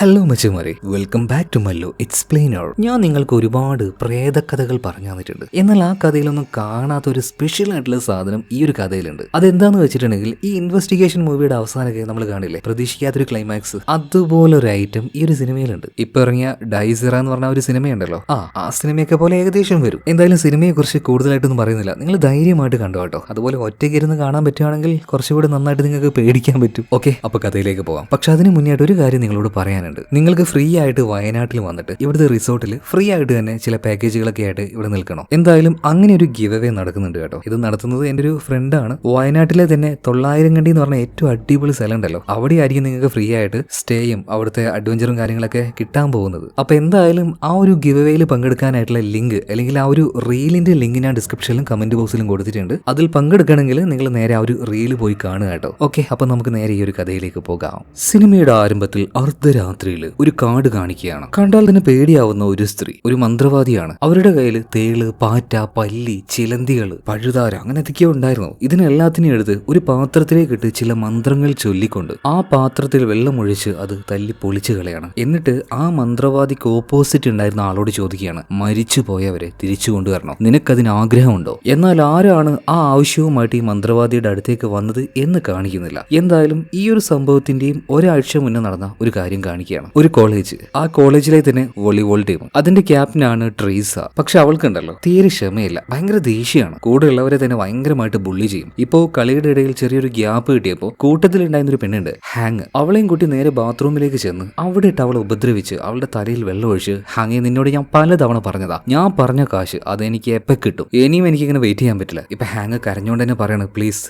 Hello മച്ചുമാരെ, welcome back to Mallu explainer. ഞാൻ നിങ്ങൾക്ക് ഒരുപാട് പ്രേതകഥകൾ പറഞ്ഞു തന്നിട്ടുണ്ട്. എന്നാൽ ആ കഥയിലൊന്നും കാണാത്ത ഒരു സ്പെഷ്യൽ ആയിട്ടുള്ള സാധനം ഈ ഒരു കഥയിലുണ്ട്. അതെന്താന്ന് വെച്ചിട്ടുണ്ടെങ്കിൽ, ഈ ഇൻവെസ്റ്റിഗേഷൻ മൂവിയുടെ അവസാനമൊക്കെ നമ്മൾ കാണില്ലേ, പ്രതീക്ഷിക്കാത്തൊരു ക്ലൈമാക്സ്, അതുപോലെ ഒരു ഐറ്റം ഈ ഒരു സിനിമയിലുണ്ട്. ഇപ്പൊ ഇറങ്ങിയ ഡൈസിറ എന്ന് പറഞ്ഞ ഒരു സിനിമയുണ്ടല്ലോ, ആ സിനിമയൊക്കെ പോലെ ഏകദേശം വരും. എന്തായാലും സിനിമയെ കുറിച്ച് കൂടുതലായിട്ടൊന്നും പറയുന്നില്ല, നിങ്ങൾ ധൈര്യമായിട്ട് കണ്ടു കേട്ടോ. അതുപോലെ ഒറ്റയ്ക്ക് ഇരുന്ന് കാണാൻ പറ്റുകയാണെങ്കിൽ കുറച്ചുകൂടി നന്നായിട്ട് നിങ്ങൾക്ക് പേടിക്കാൻ പറ്റും. ഓക്കെ, അപ്പൊ കഥയിലേക്ക് പോകാം. പക്ഷെ അതിന് മുന്നേയായിട്ട് ഒരു കാര്യം നിങ്ങളോട് പറയാൻ, നിങ്ങൾക്ക് ഫ്രീ ആയിട്ട് വയനാട്ടിൽ വന്നിട്ട് ഇവിടുത്തെ റിസോർട്ടിൽ ഫ്രീ ആയിട്ട് തന്നെ ചില പാക്കേജുകളൊക്കെ ആയിട്ട് ഇവിടെ നിൽക്കണം. എന്തായാലും അങ്ങനെ ഒരു ഗിവ് അവേ നടക്കുന്നുണ്ട് കേട്ടോ. ഇത് നടത്തുന്നത് എൻ്റെ ഒരു ഫ്രണ്ടാണ്. വയനാട്ടിലെ തന്നെ 900 കണ്ടി എന്ന് പറഞ്ഞ ഏറ്റവും അടിപൊളി സ്ഥലം ഉണ്ടല്ലോ, അവിടെ ആയിരിക്കും നിങ്ങൾക്ക് ഫ്രീ ആയിട്ട് സ്റ്റേയും അവിടുത്തെ അഡ്വഞ്ചറും കാര്യങ്ങളൊക്കെ കിട്ടാൻ പോകുന്നത്. അപ്പൊ എന്തായാലും ആ ഒരു ഗിവ് അവേയിൽ പങ്കെടുക്കാനായിട്ടുള്ള ലിങ്ക്, അല്ലെങ്കിൽ ആ ഒരു റീലിന്റെ ലിങ്ക് ഞാൻ ഡിസ്ക്രിപ്ഷനിലും കമന്റ് ബോക്സിലും കൊടുത്തിട്ടുണ്ട്. അതിൽ പങ്കെടുക്കണമെങ്കിൽ നിങ്ങൾ നേരെ ആ ഒരു റീല് പോയി കാണുക കേട്ടോ. ഓക്കെ, അപ്പൊ നമുക്ക് നേരെ ഈ ഒരു കഥയിലേക്ക് പോകാം. സിനിമയുടെ ആരംഭത്തിൽ അർദ്ധരാത്രിയിൽ ഒരു കാട് കാണിക്കുകയാണ്. കണ്ടാൽ തന്നെ പേടിയാവുന്ന ഒരു സ്ത്രീ, ഒരു മന്ത്രവാദിയാണ്. അവരുടെ കയ്യിൽ തേള്, പാറ്റ, പല്ലി, ചിലന്തികള്, പഴുതാര, അങ്ങനെ എന്തൊക്കെയോ ഉണ്ടായിരുന്നു. ഇതിനെല്ലാത്തിനെയും എടുത്ത് ഒരു പാത്രത്തിലേക്ക് ഇട്ട് ചില മന്ത്രങ്ങൾ ചൊല്ലിക്കൊണ്ട് ആ പാത്രത്തിൽ വെള്ളമൊഴിച്ച് അത് തല്ലി പൊളിച്ചു കളയാണ്. എന്നിട്ട് ആ മന്ത്രവാദിക്ക് ഓപ്പോസിറ്റ് ഉണ്ടായിരുന്ന ആളോട് ചോദിക്കുകയാണ്, മരിച്ചു പോയവരെ തിരിച്ചു കൊണ്ടുവരണം, നിനക്കതിന് ആഗ്രഹമുണ്ടോ? എന്നാൽ ആരാണ് ആ ആവശ്യവുമായിട്ട് ഈ മന്ത്രവാദിയുടെ അടുത്തേക്ക് വന്നത് എന്ന് കാണിക്കുന്നില്ല. എന്തായാലും ഈ ഒരു സംഭവത്തിന്റെയും ഒരാഴ്ച മുന്നേ നടന്ന ഒരു കാര്യം കാണിക്കുകയാണ്. ഒരു കോളേജ്, ആ കോളേജിലെ തന്നെ വോളിബോൾ ടീം, അതിന്റെ ക്യാപ്റ്റനാണ് ട്രീസ. പക്ഷെ അവൾക്കുണ്ടല്ലോ തീരെ ക്ഷമയില്ല, ഭയങ്കര ദേഷ്യമാണ്. കൂടെയുള്ളവരെ തന്നെ ഭയങ്കരമായിട്ട് ബുള്ളി ചെയ്യും. ഇപ്പോ കളിയുടെ ഇടയിൽ ചെറിയൊരു ഗ്യാപ്പ് കിട്ടിയപ്പോൾ കൂട്ടത്തിലുണ്ടായിരുന്ന ഒരു പെണ്ണുണ്ട്, ഹാങ്. അവളെയും കൂട്ടി നേരെ ബാത്റൂമിലേക്ക് ചെന്ന് അവിടെ ഇട്ട് അവളെ ഉപദ്രവിച്ച് അവളുടെ തലയിൽ വെള്ളമൊഴിച്ച്, ഹാങ്ങെ നിന്നോട് ഞാൻ പലതവണ പറഞ്ഞതാ, ഞാൻ പറഞ്ഞ കാശ് അതെനിക്ക് എപ്പോൾ കിട്ടും, ഇനിയും എനിക്കിങ്ങനെ വെയിറ്റ് ചെയ്യാൻ പറ്റില്ല. ഇപ്പൊ ഹാങ് കരഞ്ഞോണ്ട് തന്നെ പറയണം, പ്ലീസ്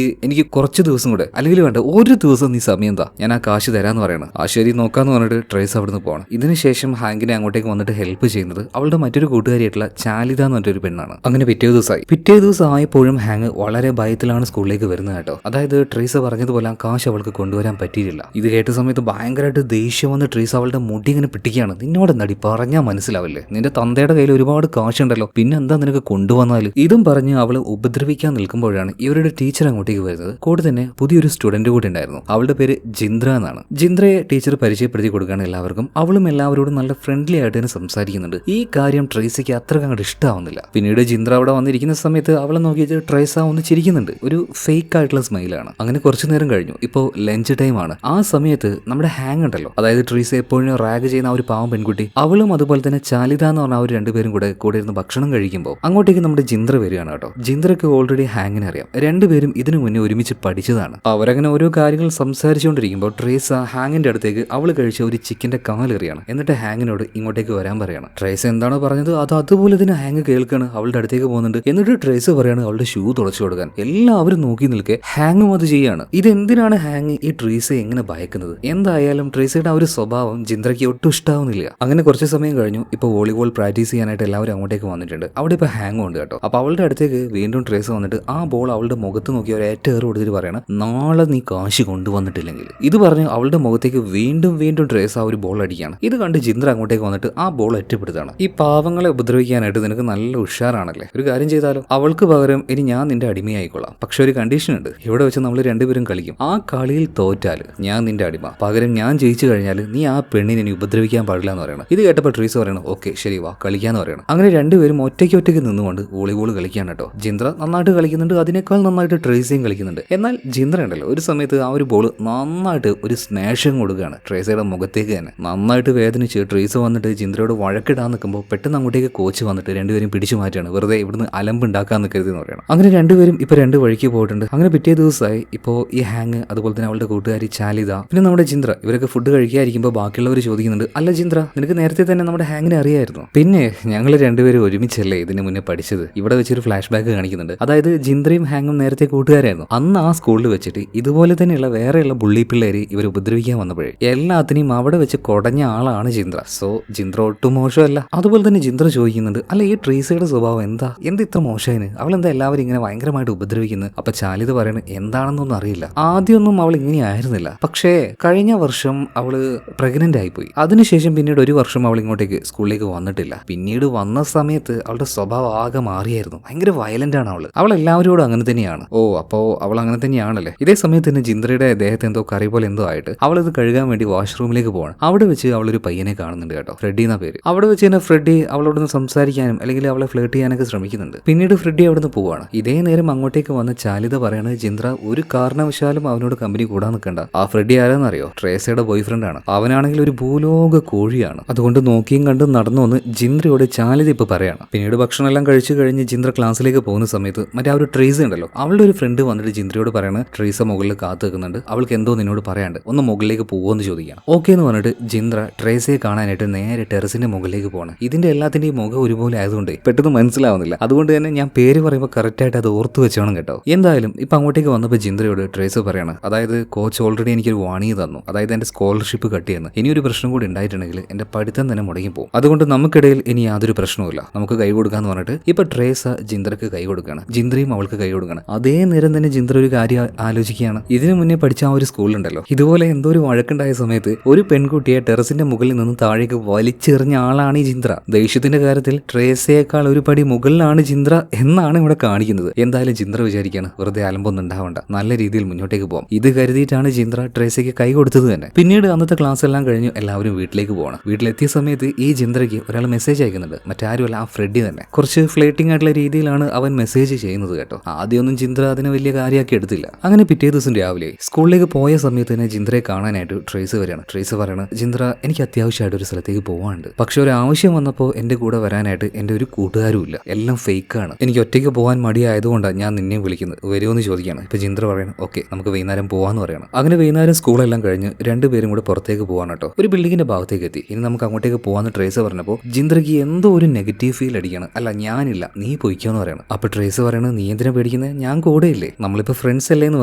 എനിക്ക് കുറച്ച് ദിവസം കൂടെ, അല്ലെങ്കിൽ വേണ്ട ഒരു ദിവസം നീ സമയം താ, ഞാൻ ആ കാശ് തരാന്ന് പറയണം. ആ ശരി നോക്കാന്ന് പറഞ്ഞിട്ട് ട്രേസ് അവിടുന്ന് പോകണം. ഇതിനുശേഷം ഹാങ്കിനെ അങ്ങോട്ടേക്ക് വന്നിട്ട് ഹെൽപ്പ് ചെയ്യുന്നത് അവളുടെ മറ്റൊരു കൂട്ടുകാരിയായിട്ടുള്ള ചാലിത എന്ന് പറഞ്ഞൊരു പെണ്ണാണ്. അങ്ങനെ പിറ്റേ ദിവസം ആയപ്പോഴും ഹാങ് വളരെ ഭയത്തിലാണ് സ്കൂളിലേക്ക് വരുന്നത് കേട്ടോ. അതായത് ട്രീസ പറഞ്ഞതുപോലെ ആ കാശ് അവൾക്ക് കൊണ്ടുവരാൻ പറ്റിയില്ല. ഇത് കേട്ട സമയത്ത് ഭയങ്കരമായിട്ട് ദേഷ്യം വന്ന് ട്രീസ അവളുടെ മുടി ഇങ്ങനെ പിടിക്കുകയാണ്. നിന്നോട് നടി പറഞ്ഞാൽ മനസ്സിലാവില്ലേ, നിന്റെ തന്തയുടെ കയ്യിൽ ഒരുപാട് കാശുണ്ടല്ലോ, പിന്നെ എന്താ നിനക്ക് കൊണ്ടുവന്നാല്? ഇതും പറഞ്ഞ് അവള് ഉപദ്രവിക്കാൻ നിൽക്കുമ്പോഴാണ് ഇവരുടെ ടീച്ചർ അങ്ങോട്ടേക്ക് വരുന്നത്. കൂടെ തന്നെ പുതിയൊരു സ്റ്റുഡന്റ് കൂടി ഉണ്ടായിരുന്നു. അവളുടെ പേര് ജിന്ദ്ര എന്നാണ്. ജിന്ദ്രയെ ടീച്ചർ പരിചയപ്പെടുത്തി കൊടുക്കുകയാണ് എല്ലാവർക്കും. അവളും എല്ലാവരോടും നല്ല ഫ്രണ്ട്ലി ആയിട്ട് തന്നെ സംസാരിക്കുന്നുണ്ട്. ഈ കാര്യം ട്രേസയ്ക്ക് അത്ര അങ്ങോട്ട് ഇഷ്ടമാവുന്നില്ല. പിന്നീട് ജിന്ദ്ര അവിടെ വന്നിരിക്കുന്ന സമയത്ത് അവളെ നോക്കിയിട്ട് ട്രേസ ഒന്ന് ചിരിക്കുന്നുണ്ട്. ഒരു ഫേക്ക് ആയിട്ടുള്ള സ്മൈലാണ്. അങ്ങനെ കുറച്ചു നേരം കഴിഞ്ഞു. ഇപ്പോൾ ലഞ്ച് ടൈം ആണ്. ആ സമയത്ത് നമ്മുടെ ഹാങ് ഉണ്ടല്ലോ, അതായത് ട്രീസ എപ്പോഴും റാഗ് ചെയ്യുന്ന ആ ഒരു പാവം പെൺകുട്ടി, അവളും അതുപോലെ തന്നെ ചാലിത എന്ന് പറഞ്ഞ അവർ രണ്ടുപേരും കൂടെ ഇരുന്ന് ഭക്ഷണം കഴിക്കുമ്പോൾ അങ്ങോട്ടേക്ക് നമ്മുടെ ജിന്ദ്ര വരികയാണ് കേട്ടോ. ജിന്ദ്രക്ക് ഓൾറെഡി ഹാങ്ങിനെ അറിയാം. രണ്ടുപേരും ഇതിനു മുന്നേ ഒരുമിച്ച് പഠിച്ചതാണ്. അവരങ്ങനെ ഓരോ കാര്യങ്ങൾ സംസാരിച്ചുകൊണ്ടിരിക്കുമ്പോൾ ട്രേസ ഹാങ്ങിന്റെ അടുത്തേക്ക് അവൾ കഴിച്ച ഒരു ചിക്കന്റെ കാലെറിയാണ്. എന്നിട്ട് ഹാങ്ങിനോട് ഇങ്ങോട്ടേക്ക് വരാൻ പറയാണ്. ട്രേസ് എന്താണോ പറഞ്ഞത് അത് അതുപോലെ തന്നെ ഹാങ് കേൾക്കാണ്. അവളുടെ അടുത്തേക്ക് പോകുന്നുണ്ട്. എന്നിട്ട് ട്രേസ് പറയാണ് അവളുടെ ഷൂ തുടച്ചു കൊടുക്കാൻ. എല്ലാവരും നോക്കി നിൽക്കെ ഹാങ്ങും അത് ചെയ്യാണ്. ഇതെന്തിനാണ് ഹാങ് ഈ ട്രേസയെ എങ്ങനെ ഭയക്കുന്നത്? എന്തായാലും ട്രേസയുടെ ആ ഒരു സ്വഭാവം ജിന്ദ്രയ്ക്ക് ഒട്ടും ഇഷ്ടാവുന്നില്ല. അങ്ങനെ കുറച്ച് സമയം കഴിഞ്ഞു. ഇപ്പൊ വോളിബോൾ പ്രാക്ടീസ് ചെയ്യാനായിട്ട് എല്ലാവരും അങ്ങോട്ടേക്ക് വന്നിട്ടുണ്ട്. അവിടെ ഇപ്പൊ ഹാങ് ഉണ്ട് കേട്ടോ. അപ്പൊ അവളുടെ അടുത്തേക്ക് വീണ്ടും ട്രേസ് വന്നിട്ട് ആ ബോൾ അവളുടെ മുഖത്ത് നോക്കി ഒരു ഏറ്റേറ് കൊടുത്തിട്ട് പറയണം, നാളെ നീ കാശ് കൊണ്ടുവന്നിട്ടില്ലെങ്കിൽ. ഇത് പറഞ്ഞ് അവളുടെ മുഖത്തേക്ക് വീണ്ടും ട്രേസ് ആ ഒരു ബോൾ അടിക്കുകയാണ്. ഇത് കണ്ട് ജിന്ദ്ര അങ്ങോട്ടേക്ക് വന്നിട്ട് ആ ബോൾ ഒറ്റപ്പെടുത്താണ്. ഈ പാവങ്ങളെ ഉപദ്രവിക്കാനായിട്ട് നിനക്ക് നല്ല ഉഷാറാണല്ലേ, ഒരു കാര്യം ചെയ്താലോ, അവൾക്ക് പകരം ഇനി ഞാൻ നിന്റെ അടിമയായിക്കൊള്ളാം. പക്ഷെ ഒരു കണ്ടീഷൻ ഉണ്ട്, ഇവിടെ വെച്ച് നമ്മൾ രണ്ടുപേരും കളിക്കും. ആ കളിയിൽ തോറ്റാല് ഞാൻ നിന്റെ അടിമ, പകരം ഞാൻ ജയിച്ചു കഴിഞ്ഞാൽ നീ ആ പെണ്ണിനെ ഇനി ഉപദ്രവിക്കാൻ പാടില്ല എന്ന് പറയണം. ഇത് കേട്ടപ്പോൾ ട്രീസ് പറയണം, ഓക്കെ ശരി വാ കളിക്കാന്ന് പറയണം. അങ്ങനെ രണ്ടുപേരും ഒറ്റയ്ക്ക് നിന്നുകൊണ്ട് വോളിബോൾ കളിക്കാൻ കേട്ടോ. ജിന്ദ്ര നന്നായിട്ട് കളിക്കുന്നുണ്ട്, അതിനേക്കാൾ നന്നായിട്ട് ട്രേസയും കളിക്കുന്നുണ്ട്. എന്നാൽ ജിന്ദ്ര ഉണ്ടല്ലോ ഒരു സമയത്ത് ആ ഒരു ബോൾ നന്നായിട്ട് ഒരു സ്മാഷും കൊടുക്കുകയാണ് ട്രേസയുടെ മുഖത്തേക്ക് തന്നെ. നന്നായിട്ട് വേദനിച്ച് ട്രീസ് വന്നിട്ട് ജിന്ദ്രയോട് വഴക്കിടാൻ നിൽക്കുമ്പോൾ പെട്ടെന്ന് അങ്ങോട്ടേക്ക് കോച്ച് വന്നിട്ട് രണ്ടുപേരും പിടിച്ചു മാറ്റാണ്. വെറുതെ ഇവിടുന്ന് അലമ്പുണ്ടാക്കാൻ നിൽക്കരുത് എന്ന് പറയണം. അങ്ങനെ രണ്ടുപേരും ഇപ്പൊ രണ്ട് വഴിക്ക് പോയിട്ടുണ്ട്. അങ്ങനെ പിറ്റേ ദിവസമായി ഇപ്പോൾ ഈ ഹാങ്, അതുപോലെ തന്നെ അവളുടെ കൂട്ടുകാരി ചാലിത, പിന്നെ നമ്മുടെ ജിന്ദ്ര, ഇവരൊക്കെ ഫുഡ് കഴിക്കാതിരിക്കുമ്പോൾ ബാക്കിയുള്ളവർ ചോദിക്കുന്നുണ്ട്, അല്ല ജിന്ദ്ര നിനക്ക് നേരത്തെ തന്നെ നമ്മുടെ ഹാങ്ങിനെ അറിയായിരുന്നു? പിന്നെ ഞങ്ങൾ രണ്ടുപേരും ഒരുമിച്ചല്ലേ ഇതിന് മുന്നേ പഠിച്ചത്. ഇവിടെ വെച്ചൊരു ഫ്ലാഷ് ബാക്ക് കാണിക്കുന്നുണ്ട്. അതായത് ജിന്ദ്രയും ഹാങ്ങും നേരത്തെ കൂട്ടുകാരായിരുന്നു. അന്ന് ആ സ്കൂളിൽ വെച്ചിട്ട് ഇതുപോലെ തന്നെയുള്ള വേറെയുള്ള ബുള്ളി പിള്ളേര് ഇവർ ഉപദ്രവിക്കാൻ വന്നപ്പോഴേ എല്ലാത്തിനെയും അവിടെ വെച്ച് കൊടഞ്ഞ ആളാണ് ജിന്ദ്ര. സോ ജിന്ദ്ര ഒട്ടും മോശമല്ല. അതുപോലെ തന്നെ ജിന്ദ്ര ചോദിക്കുന്നുണ്ട്, അല്ല ഈ ട്രീസയുടെ സ്വഭാവം എന്താ ഇത്ര മോശമായിന്, അവളെന്താ എല്ലാവരും ഇങ്ങനെ ഭയങ്കരമായിട്ട് ഉപദ്രവിക്കുന്നത്? അപ്പൊ ചാലിത പറയുന്നത് എന്താണെന്നൊന്നും അറിയില്ല, ആദ്യമൊന്നും അവൾ ഇങ്ങനെയായിരുന്നില്ല, പക്ഷേ കഴിഞ്ഞ വർഷം അവള് പ്രഗ്നന്റ് ആയിപ്പോയി. അതിനുശേഷം പിന്നീട് ഒരു വർഷം അവൾ ഇങ്ങോട്ടേക്ക് സ്കൂളിലേക്ക് വന്നിട്ടില്ല. പിന്നീട് വന്ന സമയത്ത് അവളുടെ സ്വഭാവം ആകെ മാറിയായിരുന്നു. ഭയങ്കര വയലന്റ് ആണ് അവൾ എല്ലാവരോടും അങ്ങനെ തന്നെയാണ്. ഓ അപ്പോ അവൾ അങ്ങനെ തന്നെയാണല്ലേ. ഇതേ സമയത്ത് തന്നെ ജിന്ദ്രയുടെ ദേഹത്ത് എന്തോ കറി പോലെ എന്തോ ആയിട്ട് അവളത് കഴുകാൻ വേണ്ടി വാഷ്റൂമിൽ റൂമിലേക്ക് പോവാണ്. അവിടെ വെച്ച് അവളൊരു പയ്യനെ കാണുന്നുണ്ട് കേട്ടോ, ഫ്രെഡി എന്ന പേര്. അവിടെ വെച്ച് തന്നെ ഫ്രെഡി അവളോടൊന്ന് സംസാരിക്കാനും അല്ലെങ്കിൽ അവളെ ഫ്ലേർട്ട് ചെയ്യാനൊക്കെ ശ്രമിക്കുന്നുണ്ട്. പിന്നീട് ഫ്രെഡി അവിടെ നിന്ന് പോവാണ്. ഇതേ നേരം അങ്ങോട്ടേക്ക് വന്ന ചാലിത പറയാണ്, ജിന്ദ്ര ഒരു കാരണവശാലും അവനോട് കമ്പനി കൂടാൻ നിൽക്കണ്ട. ആ ഫ്രെഡി ആരാന്നറിയോ? ട്രേസയുടെ ബോയ് ഫ്രണ്ട് ആണ്. അവനാണെങ്കിൽ ഒരു ഭൂലോക കോഴിയാണ്. അതുകൊണ്ട് നോക്കിയും കണ്ടും നടന്നു വന്ന് ജിന്ദ്രയോട് ചാലിത ഇപ്പൊ പറയാണ്. പിന്നീട് ഭക്ഷണം എല്ലാം കഴിച്ചു കഴിഞ്ഞ് ജിന്ദ്ര ക്ലാസ്സിലേക്ക് പോകുന്ന സമയത്ത് മറ്റേ ആ ഒരു ട്രേസ ഉണ്ടല്ലോ, അവളുടെ ഒരു ഫ്രണ്ട് വന്നിട്ട് ജിന്ദ്രയോട് പറയാണ്, ട്രേസ മുകളിൽ കാത്തു നിൽക്കുന്നുണ്ട്, അവൾക്ക് എന്തോ നിന്നോട് പറയാണ്ട്, ഒന്ന് മുകളിലേക്ക് പോകുമെന്ന് ചോദിക്കുകയാണ്. ഓക്കെ എന്ന് പറഞ്ഞിട്ട് ജിന്ദ്ര ട്രേസയെ കാണാനായിട്ട് നേരെ ടെറസിന്റെ മുകളിലേക്ക് പോകണം. ഇതിന്റെ എല്ലാത്തിന്റെയും മുഖം ഒരുപോലെ ആയതുകൊണ്ട് പെട്ടെന്ന് മനസ്സിലാവുന്നില്ല. അതുകൊണ്ട് തന്നെ ഞാൻ പേര് പറയുമ്പോൾ കറക്റ്റ് ആയിട്ട് അത് ഓർത്തു വെച്ചോണം കേട്ടോ. എന്തായാലും ഇപ്പൊ അങ്ങോട്ടേക്ക് വന്നപ്പോൾ ജിന്ദ്രയോട് ട്രേസ പറയാണ്, അതായത് കോച്ച് ഓൾറെഡി എനിക്കൊരു വാണിംഗ് തന്നു, അതായത് എന്റെ സ്കോളർഷിപ്പ് കട്ട് ചെയ്യുന്നു. ഇനിയൊരു പ്രശ്നം കൂടി ഉണ്ടായിട്ടുണ്ടെങ്കിൽ എന്റെ പഠിത്തം തന്നെ മുടങ്ങിപ്പോകും. അതുകൊണ്ട് നമുക്കിടയിൽ ഇനി യാതൊരു പ്രശ്നവുമില്ല, നമുക്ക് കൈ കൊടുക്കാന്ന് പറഞ്ഞിട്ട് ഇപ്പൊ ട്രേസ ജിന്ദ്രക്ക് കൈ കൊടുക്കുകയാണ്. ജിന്ദ്രയും അവൾക്ക് കൈ കൊടുക്കണം. അതേ നേരം തന്നെ ജിന്ദ്ര ഒരു കാര്യം ആലോചിക്കുകയാണ്. ഇതിനു മുന്നേ പഠിച്ച ആ ഒരു സ്കൂളുണ്ടല്ലോ, ഇതുപോലെ എന്തോ ഒരു വഴക്കുണ്ടായ സമയത്ത് ഒരു പെൺകുട്ടിയെ ടെറസിന്റെ മുകളിൽ നിന്ന് താഴേക്ക് വലിച്ചെറിഞ്ഞ ആളാണ് ഈ ജിന്ദ്ര. ദേഷ്യത്തിന്റെ കാര്യത്തിൽ ട്രേസയേക്കാൾ ഒരു പടി മുകളിലാണ് ജിന്ദ്ര എന്നാണ് ഇവിടെ കാണിക്കുന്നത്. എന്തായാലും ജിന്ദ്ര വിചാരിക്കുകയാണ്, വെറുതെ അലമ്പൊന്നും ഉണ്ടാവണ്ട, നല്ല രീതിയിൽ മുന്നോട്ടേക്ക് പോകാം. ഇത് കരുതിയിട്ടാണ് ജിന്ദ്ര ട്രേസയ്ക്ക് കൈ കൊടുത്തത് തന്നെ. പിന്നീട് അന്നത്തെ ക്ലാസ് എല്ലാം കഴിഞ്ഞു എല്ലാവരും വീട്ടിലേക്ക് പോകണം. വീട്ടിലെത്തിയ സമയത്ത് ഈ ജിന്ദ്രയ്ക്ക് ഒരാൾ മെസ്സേജ് അയക്കുന്നുണ്ട്. മറ്റാരുമല്ല, ആ ഫ്രെഡി തന്നെ. കുറച്ച് ഫ്ലേറ്റിംഗ് ആയിട്ടുള്ള രീതിയിലാണ് അവൻ മെസ്സേജ് ചെയ്യുന്നത് കേട്ടോ. ആദ്യമൊന്നും ജിന്ദ്ര അതിനെ വലിയ കാര്യമാക്കി എടുത്തില്ല. അങ്ങനെ പിറ്റേ ദിവസം രാവിലെ സ്കൂളിലേക്ക് പോയ സമയത്ത് തന്നെ ജിന്ദ്രയെ കാണാനായിട്ട് ട്രേസ് വരികയാണ്. ട്രേസ് പറയണം, ജിന്ദ്ര എനിക്ക് അത്യാവശ്യമായിട്ട് ഒരു സ്ഥലത്തേക്ക് പോകാനുണ്ട്, പക്ഷെ ഒരു ആവശ്യം വന്നപ്പോൾ എന്റെ കൂടെ വരാനായിട്ട് എന്റെ ഒരു കൂട്ടുകാരും ഇല്ല, എല്ലാം ഫേക്കാണ്. എനിക്ക് ഒറ്റയ്ക്ക് പോകാൻ മടിയായതുകൊണ്ടാണ് ഞാൻ നിന്നെ വിളിക്കുന്നത്, വരുമെന്ന് ചോദിക്കുകയാണ്. ഇപ്പൊ ജിന്ദ്ര പറയണം, ഓക്കെ നമുക്ക് വൈകുന്നേരം പോവാന്ന് പറയണം. അങ്ങനെ വൈകുന്നേരം സ്കൂളെല്ലാം കഴിഞ്ഞ് രണ്ടുപേരും കൂടെ പുറത്തേക്ക് പോകാൻ കേട്ടോ. ഒരു ബിൽഡിങ്ങിന്റെ ഭാഗത്തേക്ക് എത്തി. ഇനി നമുക്ക് അങ്ങോട്ടേക്ക് പോകാന്ന് ട്രേസ് പറഞ്ഞപ്പോൾ ജിന്ദ്രയ്ക്ക് എന്തോ ഒരു നെഗറ്റീവ് ഫീൽ അടിക്കണം. അല്ല ഞാനില്ല, നീ പൊയ്ക്കോന്ന് പറയണം. അപ്പൊ ട്രേസ് പറയണത്, നീ എന്തിനാ പേടിക്കുന്നത്, ഞാൻ കൂടെ ഇല്ലേ, നമ്മളിപ്പോ ഫ്രണ്ട്സ് അല്ലേ എന്ന്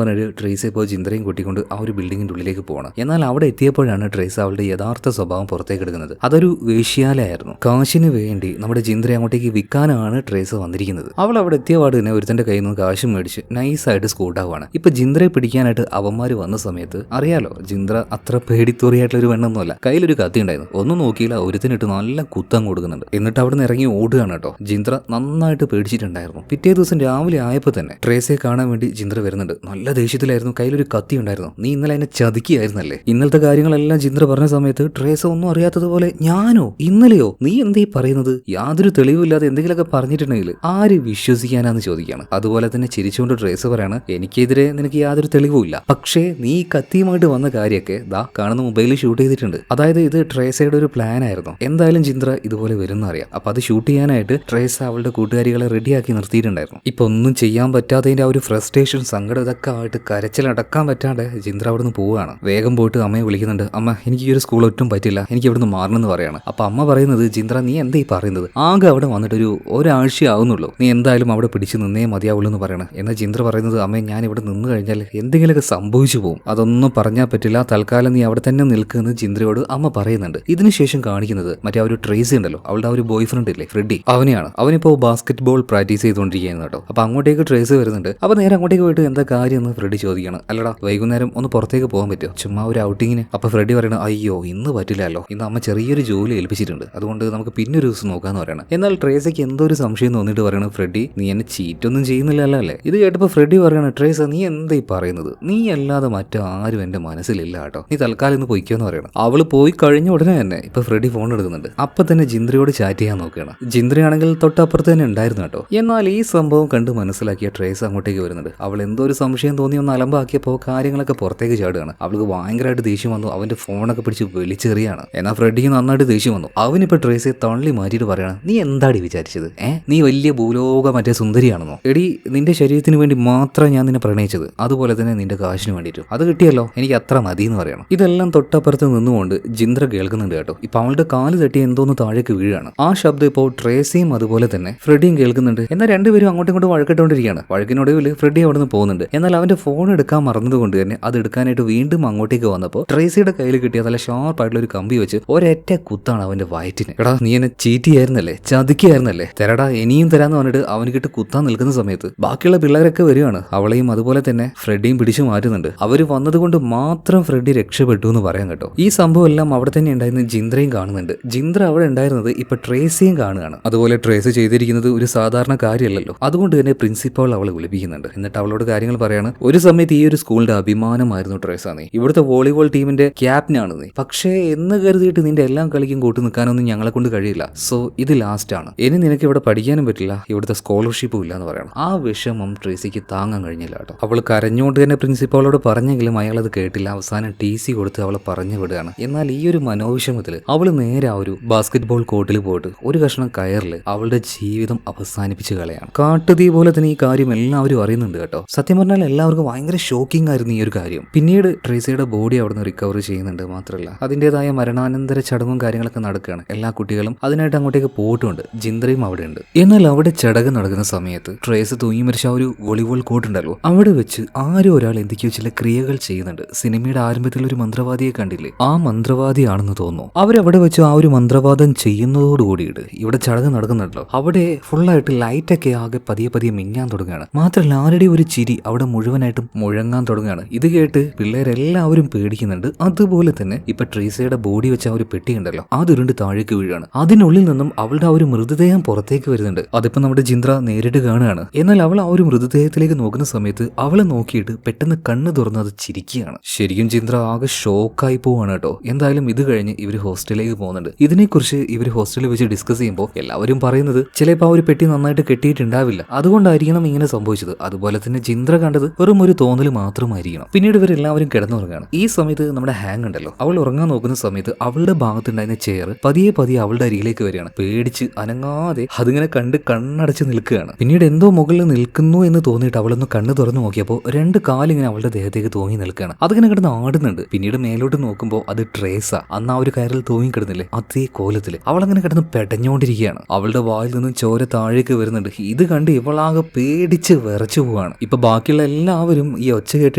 പറഞ്ഞിട്ട് ട്രേസ് ഇപ്പോൾ ജിന്ദ്രയും കൂട്ടിക്കൊണ്ട് ആ ഒരു ബിൽഡിങ്ങിന്റെ ഉള്ളിലേക്ക് പോകണം. എന്നാൽ അവിടെ എത്തിയപ്പോഴാണ് ട്രേസ് അവളുടെ യഥാർത്ഥ സ്വഭാവം പുറത്തേക്ക് എടുക്കുന്നത്. അതൊരു വേശ്യാലയായിരുന്നു. കാശിന് വേണ്ടി നമ്മുടെ ജിന്ദ്രയെ അങ്ങോട്ടേക്ക് വിൽക്കാനാണ് ട്രേസ് വന്നിരിക്കുന്നത്. അവൾ അവിടെ എത്തിയപാട് തന്നെ ഒരുത്തന്റെ കയ്യിൽ നിന്ന് കാശും മേടിച്ച് നൈസായിട്ട് സ്കൂട്ടാവുകയാണ്. ഇപ്പൊ ജിന്ദ്രയെ പിടിക്കാനായിട്ട് അവന്മാര് വന്ന സമയത്ത് അറിയാലോ, ജിന്ദ്ര അത്ര പേടിത്തോറിയായിട്ടുള്ള ഒരു വെണ്ണൊന്നുമല്ല. കയ്യിലൊരു കത്തി ഉണ്ടായിരുന്നു, ഒന്നും നോക്കിയില്ല, ഒരുത്തിനിട്ട് നല്ല കുത്തം കൊടുക്കുന്നുണ്ട്. എന്നിട്ട് അവിടെ നിന്ന് ഇറങ്ങി ഓടുകയാണ് കേട്ടോ. ജിന്ദ്ര നന്നായിട്ട് പേടിച്ചിട്ടുണ്ടായിരുന്നു. പിറ്റേ ദിവസം രാവിലെ ആയപ്പോൾ തന്നെ ട്രേസയെ കാണാൻ വേണ്ടി ജിന്ദ്ര വരുന്നുണ്ട്. നല്ല ദേഷ്യത്തിലായിരുന്നു, കയ്യിലൊരു കത്തി ഉണ്ടായിരുന്നു. നീ ഇന്നലെ എന്നെ ചതിക്കുകയായിരുന്നല്ലേ. ഇന്നലത്തെ കാര്യങ്ങളെല്ലാം ജിന്ദ്ര പറഞ്ഞ സമയത്ത് ട്രേസ ഒന്നും അറിയാത്തതുപോലെ, ഞാനോ ഇന്നലെയോ, നീ എന്തീ പറയുന്നത്, യാതൊരു തെളിവില്ലാതെ എന്തെങ്കിലുമൊക്കെ പറഞ്ഞിട്ടുണ്ടെങ്കിൽ ആര് വിശ്വസിക്കാനാന്ന് ചോദിക്കുകയാണ്. അതുപോലെ തന്നെ ചിരിച്ചുകൊണ്ട് ട്രേസ പറയാണ്, എനിക്കെതിരെ നിനക്ക് യാതൊരു തെളിവുമില്ല, പക്ഷേ നീ ഈ കത്തിയുമായിട്ട് വന്ന കാര്യമൊക്കെ ദാ കാണുന്ന മൊബൈലിൽ ഷൂട്ട് ചെയ്തിട്ടുണ്ട്. അതായത് ഇത് ട്രേസയുടെ ഒരു പ്ലാൻ ആയിരുന്നു. എന്തായാലും ജിന്ദ്ര ഇതുപോലെ വരുന്ന അറിയാം. അപ്പൊ അത് ഷൂട്ട് ചെയ്യാനായിട്ട് ട്രേസ അവളുടെ കൂട്ടുകാരികളെ റെഡിയാക്കി നിർത്തിയിട്ടുണ്ടായിരുന്നു. ഇപ്പൊ ഒന്നും ചെയ്യാൻ പറ്റാത്തതിന്റെ ആ ഒരു ഫ്രസ്ട്രേഷൻ, സങ്കടം ഇതൊക്കെ ആയിട്ട് കരച്ചിലടക്കാൻ പറ്റാണ്ട് ജിന്ദ്ര അവിടെ നിന്ന് പോവുകയാണ്. വേഗം പോയിട്ട് അമ്മയെ വിളിക്കുന്നുണ്ട്. അമ്മ എനിക്ക് ഈ ഒരു സ്കൂൾ ഒട്ടും പറ്റില്ല, എനിക്ക് ഇവിടുന്ന് മാറണമെന്ന് പറയാണ്. അപ്പൊ അമ്മ പറയുന്നത്, ജിന്ദ്ര നീ എന്താ ഈ പറയുന്നത്, ആകെ അവിടെ വന്നിട്ട് ഒരാഴ്ച ആവുന്നുള്ളൂ, നീ എന്തായാലും അവിടെ പിടിച്ച് നിന്നേ മതിയാവുള്ളൂ എന്ന് പറയണം. എന്നാൽ ജിന്ദ്ര പറയുന്നത്, അമ്മ ഞാൻ ഇവിടെ നിന്ന് കഴിഞ്ഞാൽ എന്തെങ്കിലുമൊക്കെ സംഭവിച്ചു പോകും, അതൊന്നും പറഞ്ഞാൽ പറ്റില്ല, തൽക്കാലം നീ അവിടെ തന്നെ നിൽക്കുമെന്ന് ജിന്ദ്രയോട് അമ്മ പറയുന്നുണ്ട്. ഇതിനുശേഷം കാണിക്കുന്നത് മറ്റേ ആ ഒരു ട്രേസി ഉണ്ടല്ലോ, അവളുടെ ആ ഒരു ബോയ് ഫ്രണ്ട് ഇല്ലേ ഫ്രെഡി, അവനെയാണ്. അവനിപ്പോ ബാസ്കറ്റ് ബോൾ പ്രാക്ടീസ് ചെയ്തുകൊണ്ടിരിക്കുകയാണ് കേട്ടോ. അപ്പൊ അങ്ങോട്ടേക്ക് ട്രേസ് വരുന്നുണ്ട്. അപ്പൊ നേരെ അങ്ങോട്ടേക്ക് പോയിട്ട് എന്താ കാര്യം എന്ന് ഫ്രെഡി ചോദിക്കണം. അല്ലടാ വൈകുന്നേരം ഒന്ന് പുറത്തേക്ക് പോകാൻ പറ്റുമോ, ചുമ്മാ ഒരു ഔട്ടിങ്ങിന്. അപ്പൊ ഫ്രെഡി പറയണം, അയ്യോ ഇന്ന് പറ്റില്ലല്ലോ, ഇന്ന് അമ്മ ചെറിയൊരു ജോലി ഏൽപ്പിച്ചിട്ടുണ്ട്, അതുകൊണ്ട് നമുക്ക് പിന്നെ ഒരു ദിവസം നോക്കാന്ന് പറയണം. എന്നാൽ ട്രേസയ്ക്ക് എന്തോ ഒരു സംശയം തോന്നിയിട്ട് പറയണം, ഫ്രെഡി നീ എന്നെ ചീറ്റൊന്നും ചെയ്യുന്നില്ലല്ലോ അല്ലേ. ഇത് കേട്ടപ്പോൾ ഫ്രെഡി പറയണം, ട്രേസ നീ എന്താ ഈ പറയുന്നത്, നീ അല്ലാതെ മറ്റാരും എന്റെ മനസ്സിലില്ല കേട്ടോ, നീ തൽക്കാലം ഇന്ന് പൊയ്ക്കോന്ന് പറയണം. അവള് പോയി കഴിഞ്ഞ ഉടനെ തന്നെ ഇപ്പൊ ഫ്രെഡി ഫോൺ എടുക്കുന്നുണ്ട്. അപ്പൊ തന്നെ ജിന്ദ്രയോട് ചാറ്റ് ചെയ്യാൻ നോക്കുകയാണ്. ജിന്ദ്രയാണെങ്കിൽ തൊട്ടപ്പുറത്ത് തന്നെ ഉണ്ടായിരുന്നു കേട്ടോ. എന്നാൽ ഈ സംഭവം കണ്ട് മനസ്സിലാക്കിയ ട്രേസ് അങ്ങോട്ടേക്ക് വരുന്നുണ്ട്. അവൾ എന്തോ ഒരു സംശയം തോന്നി ഒന്ന് അലമ്പാക്കിയപ്പോൾ കാര്യങ്ങളൊക്കെ പുറത്തേക്ക് ചാടുകയാണ്. അവൾക്ക് ഭയങ്കരമായിട്ട് ദേഷ്യം വന്നു. അവന്റെ ഫോണൊക്കെ പിടിച്ച് വലിച്ചെറിയാണ്. എന്നാൽ ഫ്രെഡിക്ക് നന്നായിട്ട് ദേഷ്യം വന്നു. അവനിപ്പോ ട്രേസയെ തള്ളി മാറ്റിയിട്ട് പറയണം, നീ എന്താടി വിചാരിച്ചത്, നീ വലിയ ഭൂലോക മറ്റേ സുന്ദരിയാണെന്നോ, എടി നിന്റെ ശരീരത്തിന് വേണ്ടി മാത്രം ഞാൻ നിന്നെ പ്രണയിച്ചത്, അതുപോലെ തന്നെ നിന്റെ കാശിന് വേണ്ടിയിട്ടും, അത് കിട്ടിയല്ലോ, എനിക്ക് അത്ര മതി എന്ന് പറയണം. ഇതെല്ലാം തൊട്ടപ്പുറത്ത് നിന്നുകൊണ്ട് ജിന്ദ്ര കേൾക്കുന്നുണ്ട് കേട്ടോ. ഇപ്പൊ അവളുടെ കാല് തട്ടി എന്തോന്ന് താഴേക്ക് വീഴാണ്. ആ ശബ്ദം ഇപ്പോൾ ട്രേസിയും അതുപോലെ തന്നെ ഫ്രെഡിയും കേൾക്കുന്നുണ്ട്. എന്നാൽ രണ്ടുപേരും അങ്ങോട്ടും ഇങ്ങോട്ടും വഴക്കിട്ടുകൊണ്ടിരിക്കുകയാണ്. വഴക്കിനൊടുവിൽ ഫ്രെഡി അവിടെ നിന്ന് പോകുന്നുണ്ട്. എന്നാൽ അവന്റെ ഫോൺ എടുക്കാൻ മറന്നതുകൊണ്ട് തന്നെ അത് എടുക്കാനായിട്ട് വീണ്ടും അങ്ങോട്ടേക്ക് വന്നപ്പോൾ ട്രേസിയുടെ കയ്യിൽ കിട്ടിയ നല്ല ഷാർപ്പായിട്ടുള്ള ഒരു കമ്പി വെച്ച് ഒരൊറ്റ കുത്താണ് അവന്റെ വയറ്റിന്. എടാ നീ എന്നെ ചീറ്റ് ചെയ്യായിരുന്നല്ലേ, ചതിക്കായിരുന്നല്ലേ, തരടാ ഇനിയും തരാന്ന് പറഞ്ഞിട്ട് അവനിക്കിട്ട് കുത്താൻ നിൽക്കുന്ന സമയത്ത് ബാക്കിയുള്ള പിള്ളേരൊക്കെ വരികയാണ്. അവളെയും അതുപോലെ തന്നെ ഫ്രെഡിയും പിടിച്ചു മാറ്റുന്നുണ്ട്. അവര് വന്നതുകൊണ്ട് മാത്രം ഫ്രെഡി രക്ഷപ്പെട്ടു എന്ന് പറയാൻ കേട്ടോ. ഈ സംഭവം എല്ലാം അവിടെ തന്നെ ഉണ്ടായിരുന്ന ജിന്ദ്രയും കാണുന്നുണ്ട്. ജിന്ദ്ര അവിടെ ഉണ്ടായിരുന്നത് ഇപ്പൊ ട്രേസിയും കാണുകയാണ്. അതുപോലെ ട്രേസ് ചെയ്തിരിക്കുന്നത് ഒരു സാധാരണ കാര്യമല്ലല്ലോ. അതുകൊണ്ട് തന്നെ പ്രിൻസിപ്പൾ അവളെ വിളിപ്പിക്കുന്നുണ്ട്. എന്നിട്ട് അവളോട് കാര്യങ്ങൾ പറയാണ്. ഒരു സമയത്ത് ഈ ഒരു സ്കൂളിന്റെ അഭിമാനമായിരുന്നു ട്രേസ, നീ ഇവിടുത്തെ വോളിബോൾ ടീമിന്റെ ക്യാപ്റ്റനാണ് നീ, പക്ഷേ എന്ന് കരുതിയിട്ട് നിന്റെ എല്ലാം കളിക്കും കൂട്ടു നിൽക്കാനൊന്നും ഞങ്ങളെ കൊണ്ട് കഴിയില്ല. സോ ഇത് ലാസ്റ്റ് ആണ്. ഇനി നിനക്ക് ഇവിടെ പഠിക്കാനും പറ്റില്ല, ഇവിടുത്തെ സ്കോളർഷിപ്പും ഇല്ല എന്ന് പറയണം. ആ വിഷമം ട്രേസിക്ക് താങ്ങാൻ കഴിഞ്ഞില്ല കേട്ടോ. അവൾ കരഞ്ഞുകൊണ്ട് തന്നെ പ്രിൻസിപ്പാളോട് പറഞ്ഞെങ്കിലും അയാൾ അത് കേട്ടില്ല. അവസാനം TC കൊടുത്ത് അവളെ പറഞ്ഞു വിടുകയാണ്. എന്നാൽ ഈ ഒരു മനോവിഷമത്തിൽ അവൾ നേരെ ആ ഒരു ബാസ്കറ്റ്ബോൾ കോർട്ടിൽ പോയിട്ട് ഒരു കഷ്ണം കയറിൽ അവളുടെ ജീവിതം അവസാനിപ്പിച്ച് കളയാണ്. കാട്ടുതീ പോലെ തന്നെ ഈ കാര്യം എല്ലാവരും അറിയുന്നുണ്ട് കേട്ടോ. സത്യം പറഞ്ഞാൽ എല്ലാവർക്കും ഭയങ്കര ഷോക്കിംഗ് ആയിരുന്നു ഈ ഒരു കാര്യം. പിന്നീട് ട്രേസിയുടെ ബോഡി അവിടുന്ന് റിക്കവർ ചെയ്യുന്നുണ്ട്. മാത്രമല്ല അതിൻ്റെതായ മരണാനന്തര ചടങ്ങും കാര്യങ്ങളൊക്കെ നടക്കുകയാണ്. എല്ലാ കുട്ടികളും അതിനായിട്ട് അങ്ങോട്ടേക്ക് പോയിട്ടുണ്ട്. ജിന്ദ്രയും അവിടെ ഉണ്ട്. എന്നാൽ അവിടെ ചടങ്ങ് നടക്കുന്ന സമയത്ത് ട്രേസ് തൂങ്ങി മരിച്ച ആ ഒരു വോളിബോൾ കോർട്ട് ഉണ്ടല്ലോ, അവിടെ വെച്ച് ആരോ ഒരാൾ എന്തൊക്കെയോ ചില ക്രിയകൾ ചെയ്യുന്നുണ്ട്. സിനിമയുടെ ആരംഭത്തിൽ ഒരു മന്ത്രവാദിയെ കണ്ടില്ലേ, ആ മന്ത്രവാദിയാണെന്ന് തോന്നുന്നു. അവരവിടെ വെച്ച് ആ ഒരു മന്ത്രവാദം ചെയ്യുന്നതോടുകൂടിയിട്ട് ഇവിടെ ചടങ്ങ് നടക്കുന്നുണ്ടല്ലോ, അവിടെ ഫുള്ളായിട്ട് ലൈറ്റൊക്കെ ആകെ പതിയെ പതിയെ മിന്നാൻ തുടങ്ങുകയാണ്. മാത്രമല്ല ആരുടെ ഒരു ചിരി അവിടെ മുഴുവനായിട്ടും മുഴങ്ങാൻ തുടങ്ങുകയാണ്. ഇത് കേട്ട് പിള്ളേരെല്ലാവരും പേടിക്കുന്നുണ്ട്. അതുപോലെ തന്നെ ഇപ്പൊ ട്രേസയുടെ ബോഡി വെച്ച ആ ഒരു പെട്ടി ഉണ്ടല്ലോ, അതുരുണ്ട് താഴേക്ക് വീഴാണ്. അതിനുള്ളിൽ നിന്നും അവളുടെ ആ ഒരു മൃതദേഹം പുറത്തേക്ക് വരുന്നുണ്ട്. അതിപ്പോ നമ്മുടെ ജിന്ദ്ര നേരിട്ട് കാണുകയാണ്. എന്നാൽ അവൾ ആ ഒരു മൃതദേഹത്തിലേക്ക് നോക്കുന്ന സമയത്ത് അവളെ നോക്കിയിട്ട് പെട്ടെന്ന് കണ്ണ് തുറന്ന് അത് ചിരിക്കുകയാണ്. ശരിക്കും ജിന്ദ്ര ആകെ ഷോക്കായി പോവാണ് കേട്ടോ. എന്തായാലും ഇത് കഴിഞ്ഞ് ഇവർ ഹോസ്റ്റലിലേക്ക് പോകുന്നുണ്ട്. ഇതിനെക്കുറിച്ച് ഇവർ ഹോസ്റ്റലിൽ വെച്ച് ഡിസ്കസ് ചെയ്യുമ്പോൾ എല്ലാവരും പറയുന്നത് ചിലപ്പോൾ ആ ഒരു പെട്ടി നന്നായിട്ട് കെട്ടിയിട്ടുണ്ടാവില്ല, അതുകൊണ്ടായിരിക്കണം ഇങ്ങനെ സംഭവിച്ചത്. അതുപോലെ തന്നെ ജിന്ദ്ര കണ്ടത് വെറും ഒരു തോന്നൽ മാത്രമായിരിക്കണം. പിന്നീട് ഇവരെല്ലാവരും കിടന്നുറങ്ങുകയാണ്. ഈ സമയത്ത് നമ്മുടെ ഹാങ് ഉണ്ടല്ലോ, അവൾ ഉറങ്ങാൻ നോക്കുന്ന സമയത്ത് അവളുടെ ഭാഗത്തുണ്ടായിരുന്ന ചെയർ പതിയെ പതിയെ അവളുടെ അരികിലേക്ക് വരികയാണ്. പേടിച്ച് അനങ്ങാതെ അതിങ്ങനെ കണ്ട് കണ്ണടച്ച് നിൽക്കുകയാണ്. പിന്നീട് എന്തോ മുകളിൽ നിൽക്കുന്നു എന്ന് തോന്നിയിട്ട് അവളൊന്ന് കണ്ണ് തുറന്നു നോക്കിയപ്പോൾ 2 കാലിങ്ങനെ അവളുടെ ദേഹത്തേക്ക് തൂങ്ങി നിൽക്കുകയാണ്. അതിങ്ങനെ കിടന്ന് ആടുന്നുണ്ട്. പിന്നീട് മേലോട്ട് നോക്കുമ്പോൾ അത് ട്രേസ. അന്ന് ആ ഒരു കയറിൽ തൂങ്ങി കിടന്നില്ലേ, അതേ കോലത്തിൽ അവളങ്ങനെ കിടന്ന് പെടഞ്ഞുകൊണ്ടിരിക്കുകയാണ്. അവളുടെ വായിൽ നിന്നും ചോര താഴേക്ക് വരുന്നുണ്ട്. ഇത് കണ്ട് ഇവളാകെ പേടിച്ച് വിറച്ചു പോവാണ്. ഇപ്പൊ ബാക്കിയുള്ള എല്ലാവരും ഈ ഒച്ച കേട്ട്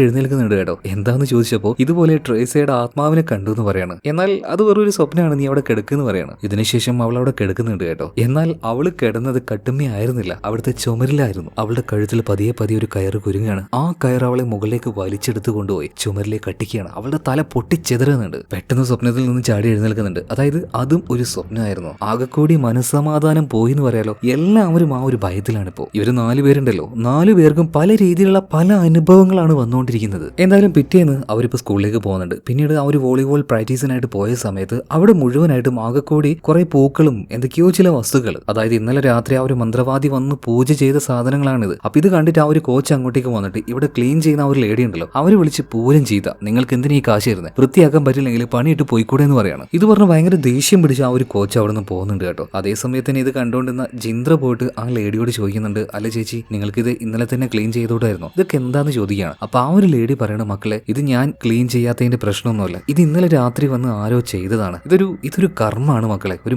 എഴുന്നേൽക്കുന്നുണ്ട് കേട്ടോ. എന്താന്ന് ചോദിച്ചപ്പോൾ ഇതുപോലെ ട്രേസയുടെ ആത്മാവിനെ കണ്ടു എന്ന് പറയാണ്. എന്നാൽ അത് വെറൊരു സ്വപ്നമാണ്, നീ അവിടെ കിടക്കുന്നു പറയാണ്. ഇതിനുശേഷം അവൾ അവിടെ കിടക്കുന്നുണ്ട് കേട്ടോ. എന്നാൽ അവള് കിടന്നത് കട്ടുമ്മയായിരുന്നില്ല, അവിടുത്തെ ചുമരിലായിരുന്നു. അവളുടെ കഴുത്തിൽ പതിയെ പതിയെ ഒരു കയറ് കുരുങ്ങാണ്. ആ കയർ അവളെ മുകളിലേക്ക് വലിച്ചെടുത്ത് കൊണ്ടുപോയി ചുമരിലേക്ക് കട്ടിക്കുകയാണ്. അവളുടെ തല പൊട്ടിച്ചെതറുന്നുണ്ട്. പെട്ടെന്ന് സ്വപ്നത്തിൽ നിന്ന് ചാടി എഴുന്നേൽക്കുന്നുണ്ട്. അതായത് അതും ഒരു സ്വപ്നമായിരുന്നു. ആകെക്കൂടി മനസ്സമാധാനം പോയി എന്ന് പറയാലോ. എല്ലാവരും ആ ഒരു ഭയത്തിലാണ് ഇപ്പോൾ. ഇവര് 4 പേരുണ്ടല്ലോ, 4 പേർക്കും പല രീതിയിലുള്ള പല അനുഭവങ്ങളാണ് വന്നുകൊണ്ടിരിക്കുന്നത്. എന്തായാലും പിറ്റേന്ന് അവരിപ്പോ സ്കൂളിലേക്ക് പോകുന്നുണ്ട്. പിന്നീട് ആ ഒരു വോളിബോൾ പ്രാക്ടീസിനായിട്ട് പോയ സമയത്ത് അവിടെ മുഴുവനായിട്ടും ആകെക്കൂടി കുറെ പൂക്കളും എന്തൊക്കെയോ ചില വസ്തുക്കൾ, അതായത് ഇന്നലെ രാത്രി ആ ഒരു മന്ത്രവാദി വന്ന് പൂജ ചെയ്ത സാധനങ്ങളാണിത്. അപ്പൊ ഇത് കണ്ടിട്ട് ആ ഒരു കോച്ച് അങ്ങോട്ടേക്ക് വന്നിട്ട് ഇവിടെ ക്ലീൻ ചെയ്യുന്ന ആ ഒരു ലേഡി ഉണ്ടല്ലോ, അവര് വിളിച്ച് പൂരം ചെയ്ത നിങ്ങൾക്ക് എന്തിനാ ഈ കാശ് തരുന്നത്, വൃത്തിയാക്കാൻ പറ്റില്ലെങ്കിൽ പണിയിട്ട് പോയിക്കൂടെ എന്ന് പറയാണ്. ഇത് പറഞ്ഞ് ഭയങ്കര ദേഷ്യം പിടിച്ച ആ ഒരു കോച്ച് അവിടെ നിന്ന് പോകുന്നുണ്ട് കേട്ടോ. അതേസമയത്ത് തന്നെ ഇത് കണ്ടുകൊണ്ടിരുന്ന ജിന്ദ്ര പോയിട്ട് ആ ലേഡിയോട് ചോദിക്കുന്നുണ്ട്, അല്ല ചേച്ചി നിങ്ങൾക്കിത് ഇന്നലെ തന്നെ ക്ലീൻ ചെയ്തോട്ടായിരുന്നു, ഇതൊക്കെ എന്താന്ന് ചോദിക്കുകയാണ്. അപ്പൊ ആ ഒരു ലേഡി പറയണ, മക്കളെ ഇത് ഞാൻ ക്ലീൻ ചെയ്യാത്തതിന്റെ പ്രശ്നമൊന്നുമല്ല, ഇത് ഇന്നലെ രാത്രി വന്ന് ആരോ ചെയ്തതാണ്, ഇതൊരു കർമ്മമാണ് മക്കളെ, ഒരു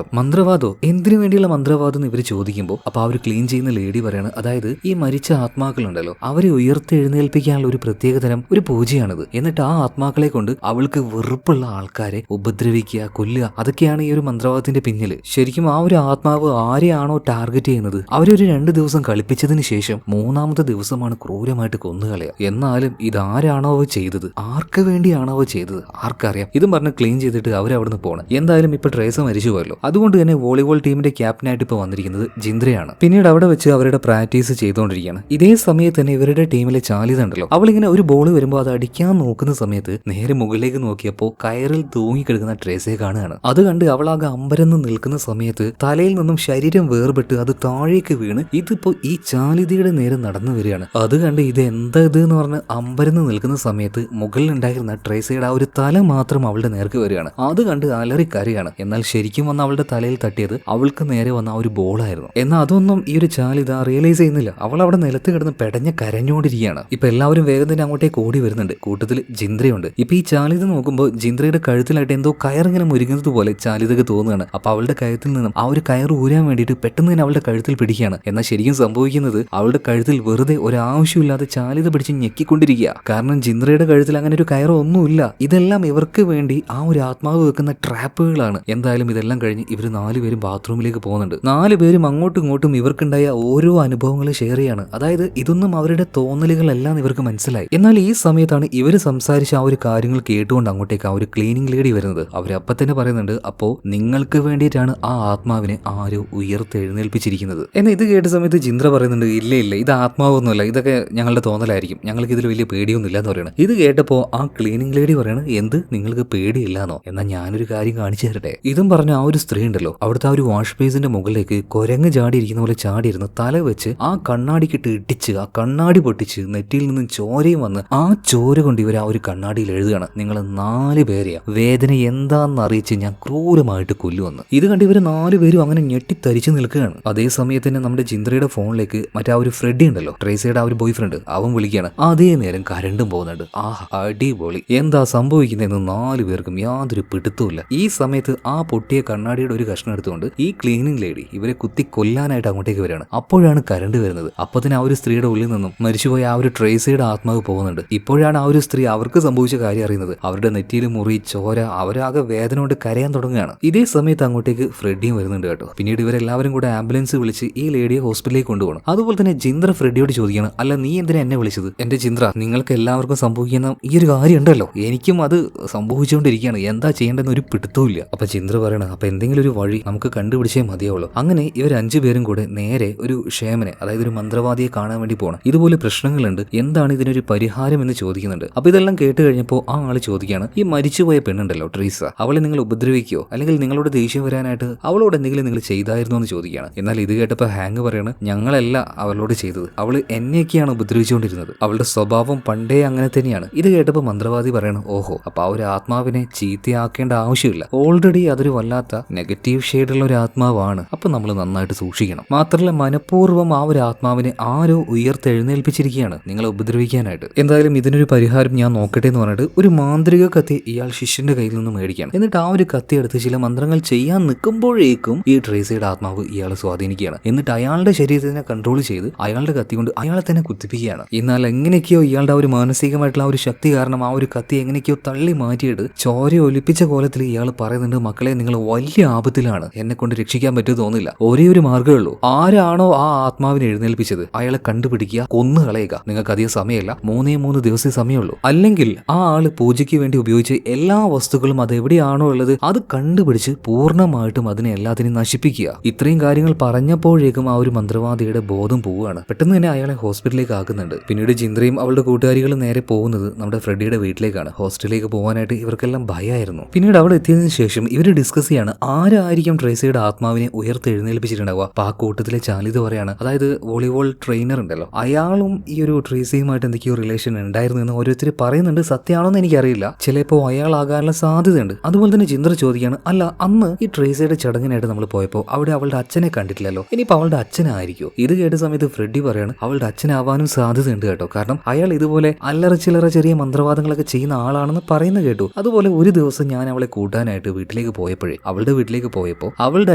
മന്ത്രവാദോ എന്തിനു വേണ്ടിയുള്ള മന്ത്രവാദം എന്ന് ഇവർ ചോദിക്കുമ്പോൾ അപ്പൊ ആ ഒരു ക്ലീൻ ചെയ്യുന്ന ലേഡി പറയാണ്, അതായത് ഈ മരിച്ച ആത്മാക്കളുണ്ടല്ലോ അവരെ ഉയർത്തെഴുന്നേൽപ്പിക്കാനുള്ള ഒരു പ്രത്യേകതരം ഒരു പൂജയാണിത്. എന്നിട്ട് ആ ആത്മാക്കളെ കൊണ്ട് അവൾക്ക് വെറുപ്പുള്ള ആൾക്കാരെ ഉപദ്രവിക്കുക, കൊല്ലുക, അതൊക്കെയാണ് ഈ ഒരു മന്ത്രവാദത്തിന്റെ പിന്നില്. ശരിക്കും ആ ഒരു ആത്മാവ് ആരെയാണോ ടാർഗറ്റ് ചെയ്യുന്നത് അവരൊരു 2 ദിവസം കളിപ്പിച്ചതിന് ശേഷം 3ാമത്തെ ദിവസമാണ് ക്രൂരമായിട്ട് കൊന്നുകളയുക. എന്നാലും ഇതാരാണോ ചെയ്തത്, ആർക്ക് വേണ്ടിയാണോ ചെയ്തത് ആർക്കറിയാം. ഇതും പറഞ്ഞ് ക്ലീൻ ചെയ്തിട്ട് അവരവിടുന്ന് പോകണം. എന്തായാലും ഇപ്പൊ ട്രേസ മരിച്ചു പോയല്ലോ. അതുകൊണ്ട് തന്നെ വോളിബോൾ ടീമിന്റെ ക്യാപ്റ്റനായിട്ട് ഇപ്പൊ വന്നിരിക്കുന്നത് ജിന്ദ്രയാണ്. പിന്നീട് അവിടെ വെച്ച് അവരുടെ പ്രാക്ടീസ് ചെയ്തുകൊണ്ടിരിക്കുകയാണ്. ഇതേ സമയത്ത് തന്നെ ഇവരുടെ ടീമിലെ ചാലിത ഉണ്ടല്ലോ, അവളിങ്ങനെ ഒരു ബോൾ വരുമ്പോൾ അത് അടിക്കാൻ നോക്കുന്ന സമയത്ത് നേരെ മുകളിലേക്ക് നോക്കിയപ്പോൾ കയറിൽ തൂങ്ങിക്കിടക്കുന്ന ട്രേസയെ കാണുകയാണ്. അത് കണ്ട് അവളാകെ അമ്പരന്ന് നിൽക്കുന്ന സമയത്ത് തലയിൽ നിന്നും ശരീരം വേർപെട്ട് അത് താഴേക്ക് വീണ് ഇതിപ്പോ ഈ ചാലിതയുടെ നേരെ നടന്നു വരികയാണ്. അത് കണ്ട് ഇത് എന്താ ഇത് എന്ന് പറഞ്ഞ് അമ്പരന്ന് നിൽക്കുന്ന സമയത്ത് മുകളിലുണ്ടായിരുന്ന ട്രേസയുടെ ആ ഒരു തല മാത്രം അവളുടെ നേർക്ക് വരികയാണ്. അത് കണ്ട് അലറിക്കരയാണ്. എന്നാൽ ശരിക്കും വന്ന് അവളുടെ തലയിൽ തട്ടിയത് അവൾക്ക് നേരെ വന്ന ആ ഒരു ബോളായിരുന്നു. എന്നാൽ അതൊന്നും ഈ ഒരു ചാലിത റിയലൈസ് ചെയ്യുന്നില്ല. അവൾ അവിടെ നിലത്ത് കിടന്ന് പെടഞ്ഞ് കരഞ്ഞുകൊണ്ടിരിക്കുകയാണ്. ഇപ്പൊ എല്ലാവരും വേഗം തന്നെ അങ്ങോട്ടേക്ക് ഓടി വരുന്നുണ്ട്. കൂട്ടത്തിൽ ജിന്ദ്രയുണ്ട്. ഇപ്പൊ ഈ ചാലിത നോക്കുമ്പോൾ ജിന്ദ്രയുടെ കഴുത്തിലായിട്ട് എന്തോ കയറിങ്ങനെ മുരുങ്ങുന്നത് പോലെ ചാലിതക്ക് തോന്നുകയാണ്. അപ്പൊ അവളുടെ കഴുത്തിൽ നിന്നും ആ ഒരു കയർ ഊരാൻ വേണ്ടിയിട്ട് പെട്ടെന്ന് തന്നെ അവളുടെ കഴുത്തിൽ പിടിക്കുകയാണ്. എന്നാൽ ശരിക്കും സംഭവിക്കുന്നത് അവളുടെ കഴുത്തിൽ വെറുതെ ഒരാവശ്യമില്ലാതെ ചാലിത പിടിച്ച് ഞെക്കിക്കൊണ്ടിരിക്കുക. കാരണം ജിന്ദ്രയുടെ കഴുത്തിൽ അങ്ങനെ ഒരു കയറോ ഒന്നുമില്ല. ഇതെല്ലാം ഇവർക്ക് വേണ്ടി ആ ഒരു ആത്മാവ് വെക്കുന്ന ട്രാപ്പുകളാണ്. എന്തായാലും ഇതെല്ലാം കഴിഞ്ഞ് ഇവർ 4 പേരും ബാത്റൂമിലേക്ക് പോകുന്നുണ്ട്. 4 പേരും അങ്ങോട്ടും ഇങ്ങോട്ടും ഇവർക്കുണ്ടായ ഓരോ അനുഭവങ്ങൾ ഷെയർ ചെയ്യാണ്. അതായത് ഇതൊന്നും അവരുടെ തോന്നലുകളെല്ലാം ഇവർക്ക് മനസ്സിലായി. എന്നാൽ ഈ സമയത്താണ് ഇവർ സംസാരിച്ച ആ ഒരു കാര്യങ്ങൾ കേട്ടുകൊണ്ട് അങ്ങോട്ടേക്ക് ആ ഒരു ക്ലീനിങ് ലേഡി വരുന്നത്. അവരപ്പം തന്നെ പറയുന്നുണ്ട്, അപ്പോ നിങ്ങൾക്ക് വേണ്ടിയിട്ടാണ് ആ ആത്മാവിനെ ആരോ ഉയർത്തെഴുന്നേൽപ്പിച്ചിരിക്കുന്നത് എന്ന്. ഇത് കേട്ട സമയത്ത് ജിന്ദ്ര പറയുന്നുണ്ട്, ഇല്ല ഇത് ആത്മാവൊന്നുമല്ല, ഇതൊക്കെ ഞങ്ങളുടെ തോന്നലായിരിക്കും, ഞങ്ങൾക്ക് ഇതിൽ വലിയ പേടിയൊന്നുമില്ല എന്ന് പറയുന്നത്. ഇത് കേട്ടപ്പോൾ ആ ക്ലീനിങ് ലേഡി ലേഡി പറയാണ്, എന്ത് നിങ്ങൾക്ക് പേടിയില്ലാന്നോ? എന്നാൽ ഞാനൊരു കാര്യം കാണിച്ചു തരട്ടെ. ഇതും പറഞ്ഞ ആ ഒരു സ്ത്രീ ഉണ്ടല്ലോ, അവിടുത്തെ ആ ഒരു വാഷ് ബേസിന്റെ മുകളിലേക്ക് കുരങ്ങ് ചാടിയിരിക്കുന്ന പോലെ ചാടിയിരുന്ന് തല വെച്ച് ആ കണ്ണാടിക്കിട്ട് ഇടിച്ച് ആ കണ്ണാടി പൊട്ടിച്ച് നെറ്റിയിൽ നിന്നും ചോരയും വന്ന് ആ ചോര കൊണ്ട് ഇവർ ആ ഒരു കണ്ണാടിയിൽ എഴുതുകയാണ്, നിങ്ങൾ 4 പേരെയാ വേദന എന്താണെന്ന് അറിയിച്ച് ഞാൻ ക്രൂരമായിട്ട് കൊല്ലുവന്ന്. ഇത് കണ്ട് ഇവർ 4 പേരും അങ്ങനെ ഞെട്ടിത്തരിച്ചു നിൽക്കുകയാണ്. അതേ സമയത്ത് തന്നെ നമ്മുടെ ജിന്ദ്രയുടെ ഫോണിലേക്ക് മറ്റേ ആ ഒരു ഫ്രെഡി ഉണ്ടല്ലോ, ട്രേസിയുടെ ആ ഒരു ബോയ് ഫ്രണ്ട്, അവൻ വിളിക്കുകയാണ്. അതേ നേരം കരണ്ടും പോകുന്നുണ്ട്. ആഹ് അടിപൊളി, എന്താ സംഭവിക്കുന്നതെന്ന് 4 പേർക്കും യാതൊരു പിടുത്തവുമില്ല. ഈ സമയത്ത് ആ പൊട്ടിയ കണ്ണാടിയുടെ ഒരു കഷ്ണം എടുത്തുകൊണ്ട് ഈ ക്ലീനിങ് ലേഡി ഇവരെ കുത്തി കൊല്ലാനായിട്ട് അങ്ങോട്ടേക്ക് വരികയാണ്. അപ്പോഴാണ് കരണ്ട് വരുന്നത്. അപ്പൊ തന്നെ ആ ഒരു സ്ത്രീയുടെ ഉള്ളിൽ നിന്നും മരിച്ചുപോയ ആ ഒരു ട്രേസിയുടെ ആത്മാവ് പോകുന്നുണ്ട്. ഇപ്പോഴാണ് ആ ഒരു സ്ത്രീ അവർക്ക് സംഭവിച്ച കാര്യം അറിയുന്നത്. അവരുടെ നെറ്റിയിൽ മുറി, ചോര, അവരാകെ വേദന കൊണ്ട് കരയാൻ തുടങ്ങുകയാണ്. ഇതേ സമയത്ത് അങ്ങോട്ടേക്ക് ഫ്രെഡിയും വരുന്നുണ്ട് കേട്ടോ. പിന്നീട് ഇവരെല്ലാവരും കൂടെ ആംബുലൻസ് വിളിച്ച് ഈ ലേഡിയെ ഹോസ്പിറ്റലിലേക്ക് കൊണ്ടുപോകണം. അതുപോലെ തന്നെ ജിന്ദ്ര ഫ്രെഡിയോട് ചോദിക്കണം, അല്ല നീ എന്തിനാ എന്നെ വിളിച്ചത്? എന്റെ ജിന്ദ്ര, നിങ്ങൾക്ക് എല്ലാവർക്കും സംഭവിക്കുന്ന ഈ ഒരു കാര്യം ഉണ്ടല്ലോ, എനിക്കും അത് സംഭവിച്ചുകൊണ്ടിരിക്കുകയാണ്, എന്താ ചെയ്യേണ്ടെന്ന് ഒരു പിടുത്തവുമില്ല. അപ്പൊ ജിന്ദ്ര പറയണം, അപ്പൊ എന്തെങ്കിലും ഒരു വഴി നമുക്ക് കണ്ടുപിടിച്ചേ മതിയാവുള്ളൂ. അങ്ങനെ ഇവർ 5 പേരും കൂടെ നേരെ ഒരു ക്ഷേമനെ, അതായത് ഒരു മന്ത്രവാദിയെ കാണാൻ വേണ്ടി പോകണം. ഇതുപോലെ പ്രശ്നങ്ങളുണ്ട്, എന്താണ് ഇതിനൊരു പരിഹാരം എന്ന് ചോദിക്കുന്നുണ്ട്. അപ്പൊ ഇതെല്ലാം കേട്ട് കഴിഞ്ഞപ്പോൾ ആ ആള് ചോദിക്കുകയാണ്, ഈ മരിച്ചുപോയ പെണ്ണുണ്ടല്ലോ ട്രീസ, അവളെ നിങ്ങൾ ഉപദ്രവിക്കുകയോ അല്ലെങ്കിൽ നിങ്ങളോട് ദേഷ്യം വരാനായിട്ട് അവളോട് എന്തെങ്കിലും നിങ്ങൾ ചെയ്തായിരുന്നോ എന്ന് ചോദിക്കുകയാണ്. എന്നാൽ ഇത് കേട്ടപ്പോൾ ഹാങ് പറയാണ്, ഞങ്ങളല്ല അവളോട് ചെയ്തത്, അവള് എന്നെയൊക്കെയാണ് ഉപദ്രവിച്ചുകൊണ്ടിരുന്നത്, അവളുടെ സ്വഭാവം പണ്ടേ അങ്ങനെ തന്നെയാണ്. ഇത് കേട്ടപ്പോൾ മന്ത്രവാദി പറയണം, ഓഹോ, അപ്പൊ ആ ഒരു ആത്മാവിനെ ചീത്തയാക്കേണ്ട ആവശ്യമില്ല, ഓൾറെഡി അതൊരു വല്ലാത്ത നെഗറ്റീവ് ഷെയ്ഡുള്ള ഒരു ആത്മാവാണ്, അപ്പൊ നമ്മൾ നന്നായിട്ട് സൂക്ഷിക്കണം. മാത്രമല്ല മനഃപൂർവ്വം ആ ഒരു ആത്മാവിനെ ആരോ ഉയർത്തെഴുന്നേൽപ്പിച്ചിരിക്കുകയാണ് നിങ്ങളെ ഉപദ്രവിക്കാനായിട്ട്. എന്തായാലും ഇതിനൊരു പരിഹാരം ഞാൻ നോക്കട്ടെ എന്ന് പറഞ്ഞിട്ട് ഒരു മാന്ത്രിക കത്തി ഇയാൾ ശിഷ്യന്റെ കയ്യിൽ നിന്ന് മേടിക്കുകയാണ്. എന്നിട്ട് ആ ഒരു കത്തി എടുത്ത് ചില മന്ത്രങ്ങൾ ചെയ്യാൻ നിൽക്കുമ്പോഴേക്കും ഈ ട്രേസിയുടെ ആത്മാവ് ഇയാളെ സ്വാധീനിക്കുകയാണ്. എന്നിട്ട് അയാളുടെ ശരീരത്തിനെ കൺട്രോൾ ചെയ്ത് അയാളുടെ കത്തി കൊണ്ട് അയാളെ തന്നെ കുത്തിപ്പിക്കുകയാണ്. എന്നാൽ എങ്ങനെയൊക്കെയോ ഇയാളുടെ ആ ഒരു മാനസികമായിട്ടുള്ള ആ ഒരു ശക്തി കാരണം ആ ഒരു കത്തി എങ്ങനെയൊക്കെയോ തള്ളി മാറ്റിയിട്ട് ചോര ഒലിപ്പിച്ച കോലത്തിൽ ഇയാൾ പറയുന്നുണ്ട്, മക്കളെ നിങ്ങൾ വലിയ ആപത്തിലാണ്, എന്നെ കൊണ്ട് രക്ഷിക്കാൻ പറ്റുമോ തോന്നില്ല, ഒരേ ഒരു മാർഗ്ഗമേ ഉള്ളൂ, ആരാണോ ആ ആത്മാവിനെ എഴുന്നേൽപ്പിച്ചത് അയാളെ കണ്ടുപിടിക്കുക, കൊന്നു കളയുക, നിങ്ങൾക്ക് അധികം സമയമല്ല, 3 ദിവസമേ സമയമുള്ളൂ, അല്ലെങ്കിൽ ആ ആള് പൂജയ്ക്ക് വേണ്ടി ഉപയോഗിച്ച എല്ലാ വസ്തുക്കളും അതെവിടെയാണോ ഉള്ളത് അത് കണ്ടുപിടിച്ച് പൂർണ്ണമായിട്ടും അതിനെ എല്ലാത്തിനും നശിപ്പിക്കുക. ഇത്രയും കാര്യങ്ങൾ പറഞ്ഞപ്പോഴേക്കും ആ ഒരു മന്ത്രവാദിയുടെ ബോധം പോവുകയാണ്. പെട്ടെന്ന് തന്നെ അയാളെ ഹോസ്പിറ്റലിലേക്ക് ആക്കുന്നുണ്ട്. പിന്നീട് ജിന്ദ്രയും അവളുടെ കൂട്ടുകാരികളും നേരെ പോകുന്നത് നമ്മുടെ ഫ്രെഡിയുടെ വീട്ടിലേക്കാണ്. ഹോസ്റ്റലിലേക്ക് പോകാനായിട്ട് ഇവർക്കെല്ലാം ഭയമായിരുന്നു. പിന്നീട് അവിടെ എത്തിയതിനു ശേഷം ഇവർ ഡിസ്കസ് ചെയ്യാണ്, ആരായിരിക്കും ട്രേസിയുടെ ആത്മാവിനെ ഉയർത്തെഴുന്നേൽപ്പിച്ചിട്ടുണ്ടാവുക. അപ്പൊ ആ കൂട്ടത്തിലെ ചാലിത് പറയാണ്, അതായത് വോളിബോൾ ട്രെയിനർ ഉണ്ടല്ലോ, അയാളും ഈ ഒരു ട്രേസിയുമായിട്ട് എന്തൊക്കെയോ റിലേഷൻ ഉണ്ടായിരുന്നു എന്ന് ഓരോരുത്തർ പറയുന്നുണ്ട്. സത്യമാണോന്ന് എനിക്കറിയില്ല, ചിലപ്പോൾ അയാളാകാനുള്ള സാധ്യതയുണ്ട്. അതുപോലെ തന്നെ ജിന്ദ്ര ചോദിക്കുകയാണ്, അല്ല അന്ന് ഈ ട്രേസിയുടെ ചടങ്ങിനായിട്ട് നമ്മൾ പോയപ്പോൾ അവിടെ അവളുടെ അച്ഛനെ കണ്ടിട്ടില്ലല്ലോ, ഇനിയിപ്പോൾ അവളുടെ അച്ഛനായിരിക്കും. ഇത് കേട്ട സമയത്ത് ഫ്രെഡി പറയാണ്, അവളുടെ അച്ഛനാവാനും സാധ്യതയുണ്ട് കേട്ടോ, കാരണം അയാൾ ഇതുപോലെ അല്ലറ ചില്ലറ ചെറിയ മന്ത്രവാദങ്ങളൊക്കെ ചെയ്യുന്ന ആളാണെന്ന് പറയുന്നത് കേട്ടു. അതുപോലെ ഒരു ദിവസം ഞാൻ അവളെ കൂട്ടാനായിട്ട് വീട്ടിലേക്ക് പോയപ്പോഴേ അവളുടെ വീട്ടിലേക്ക് പോയപ്പോൾ അവളുടെ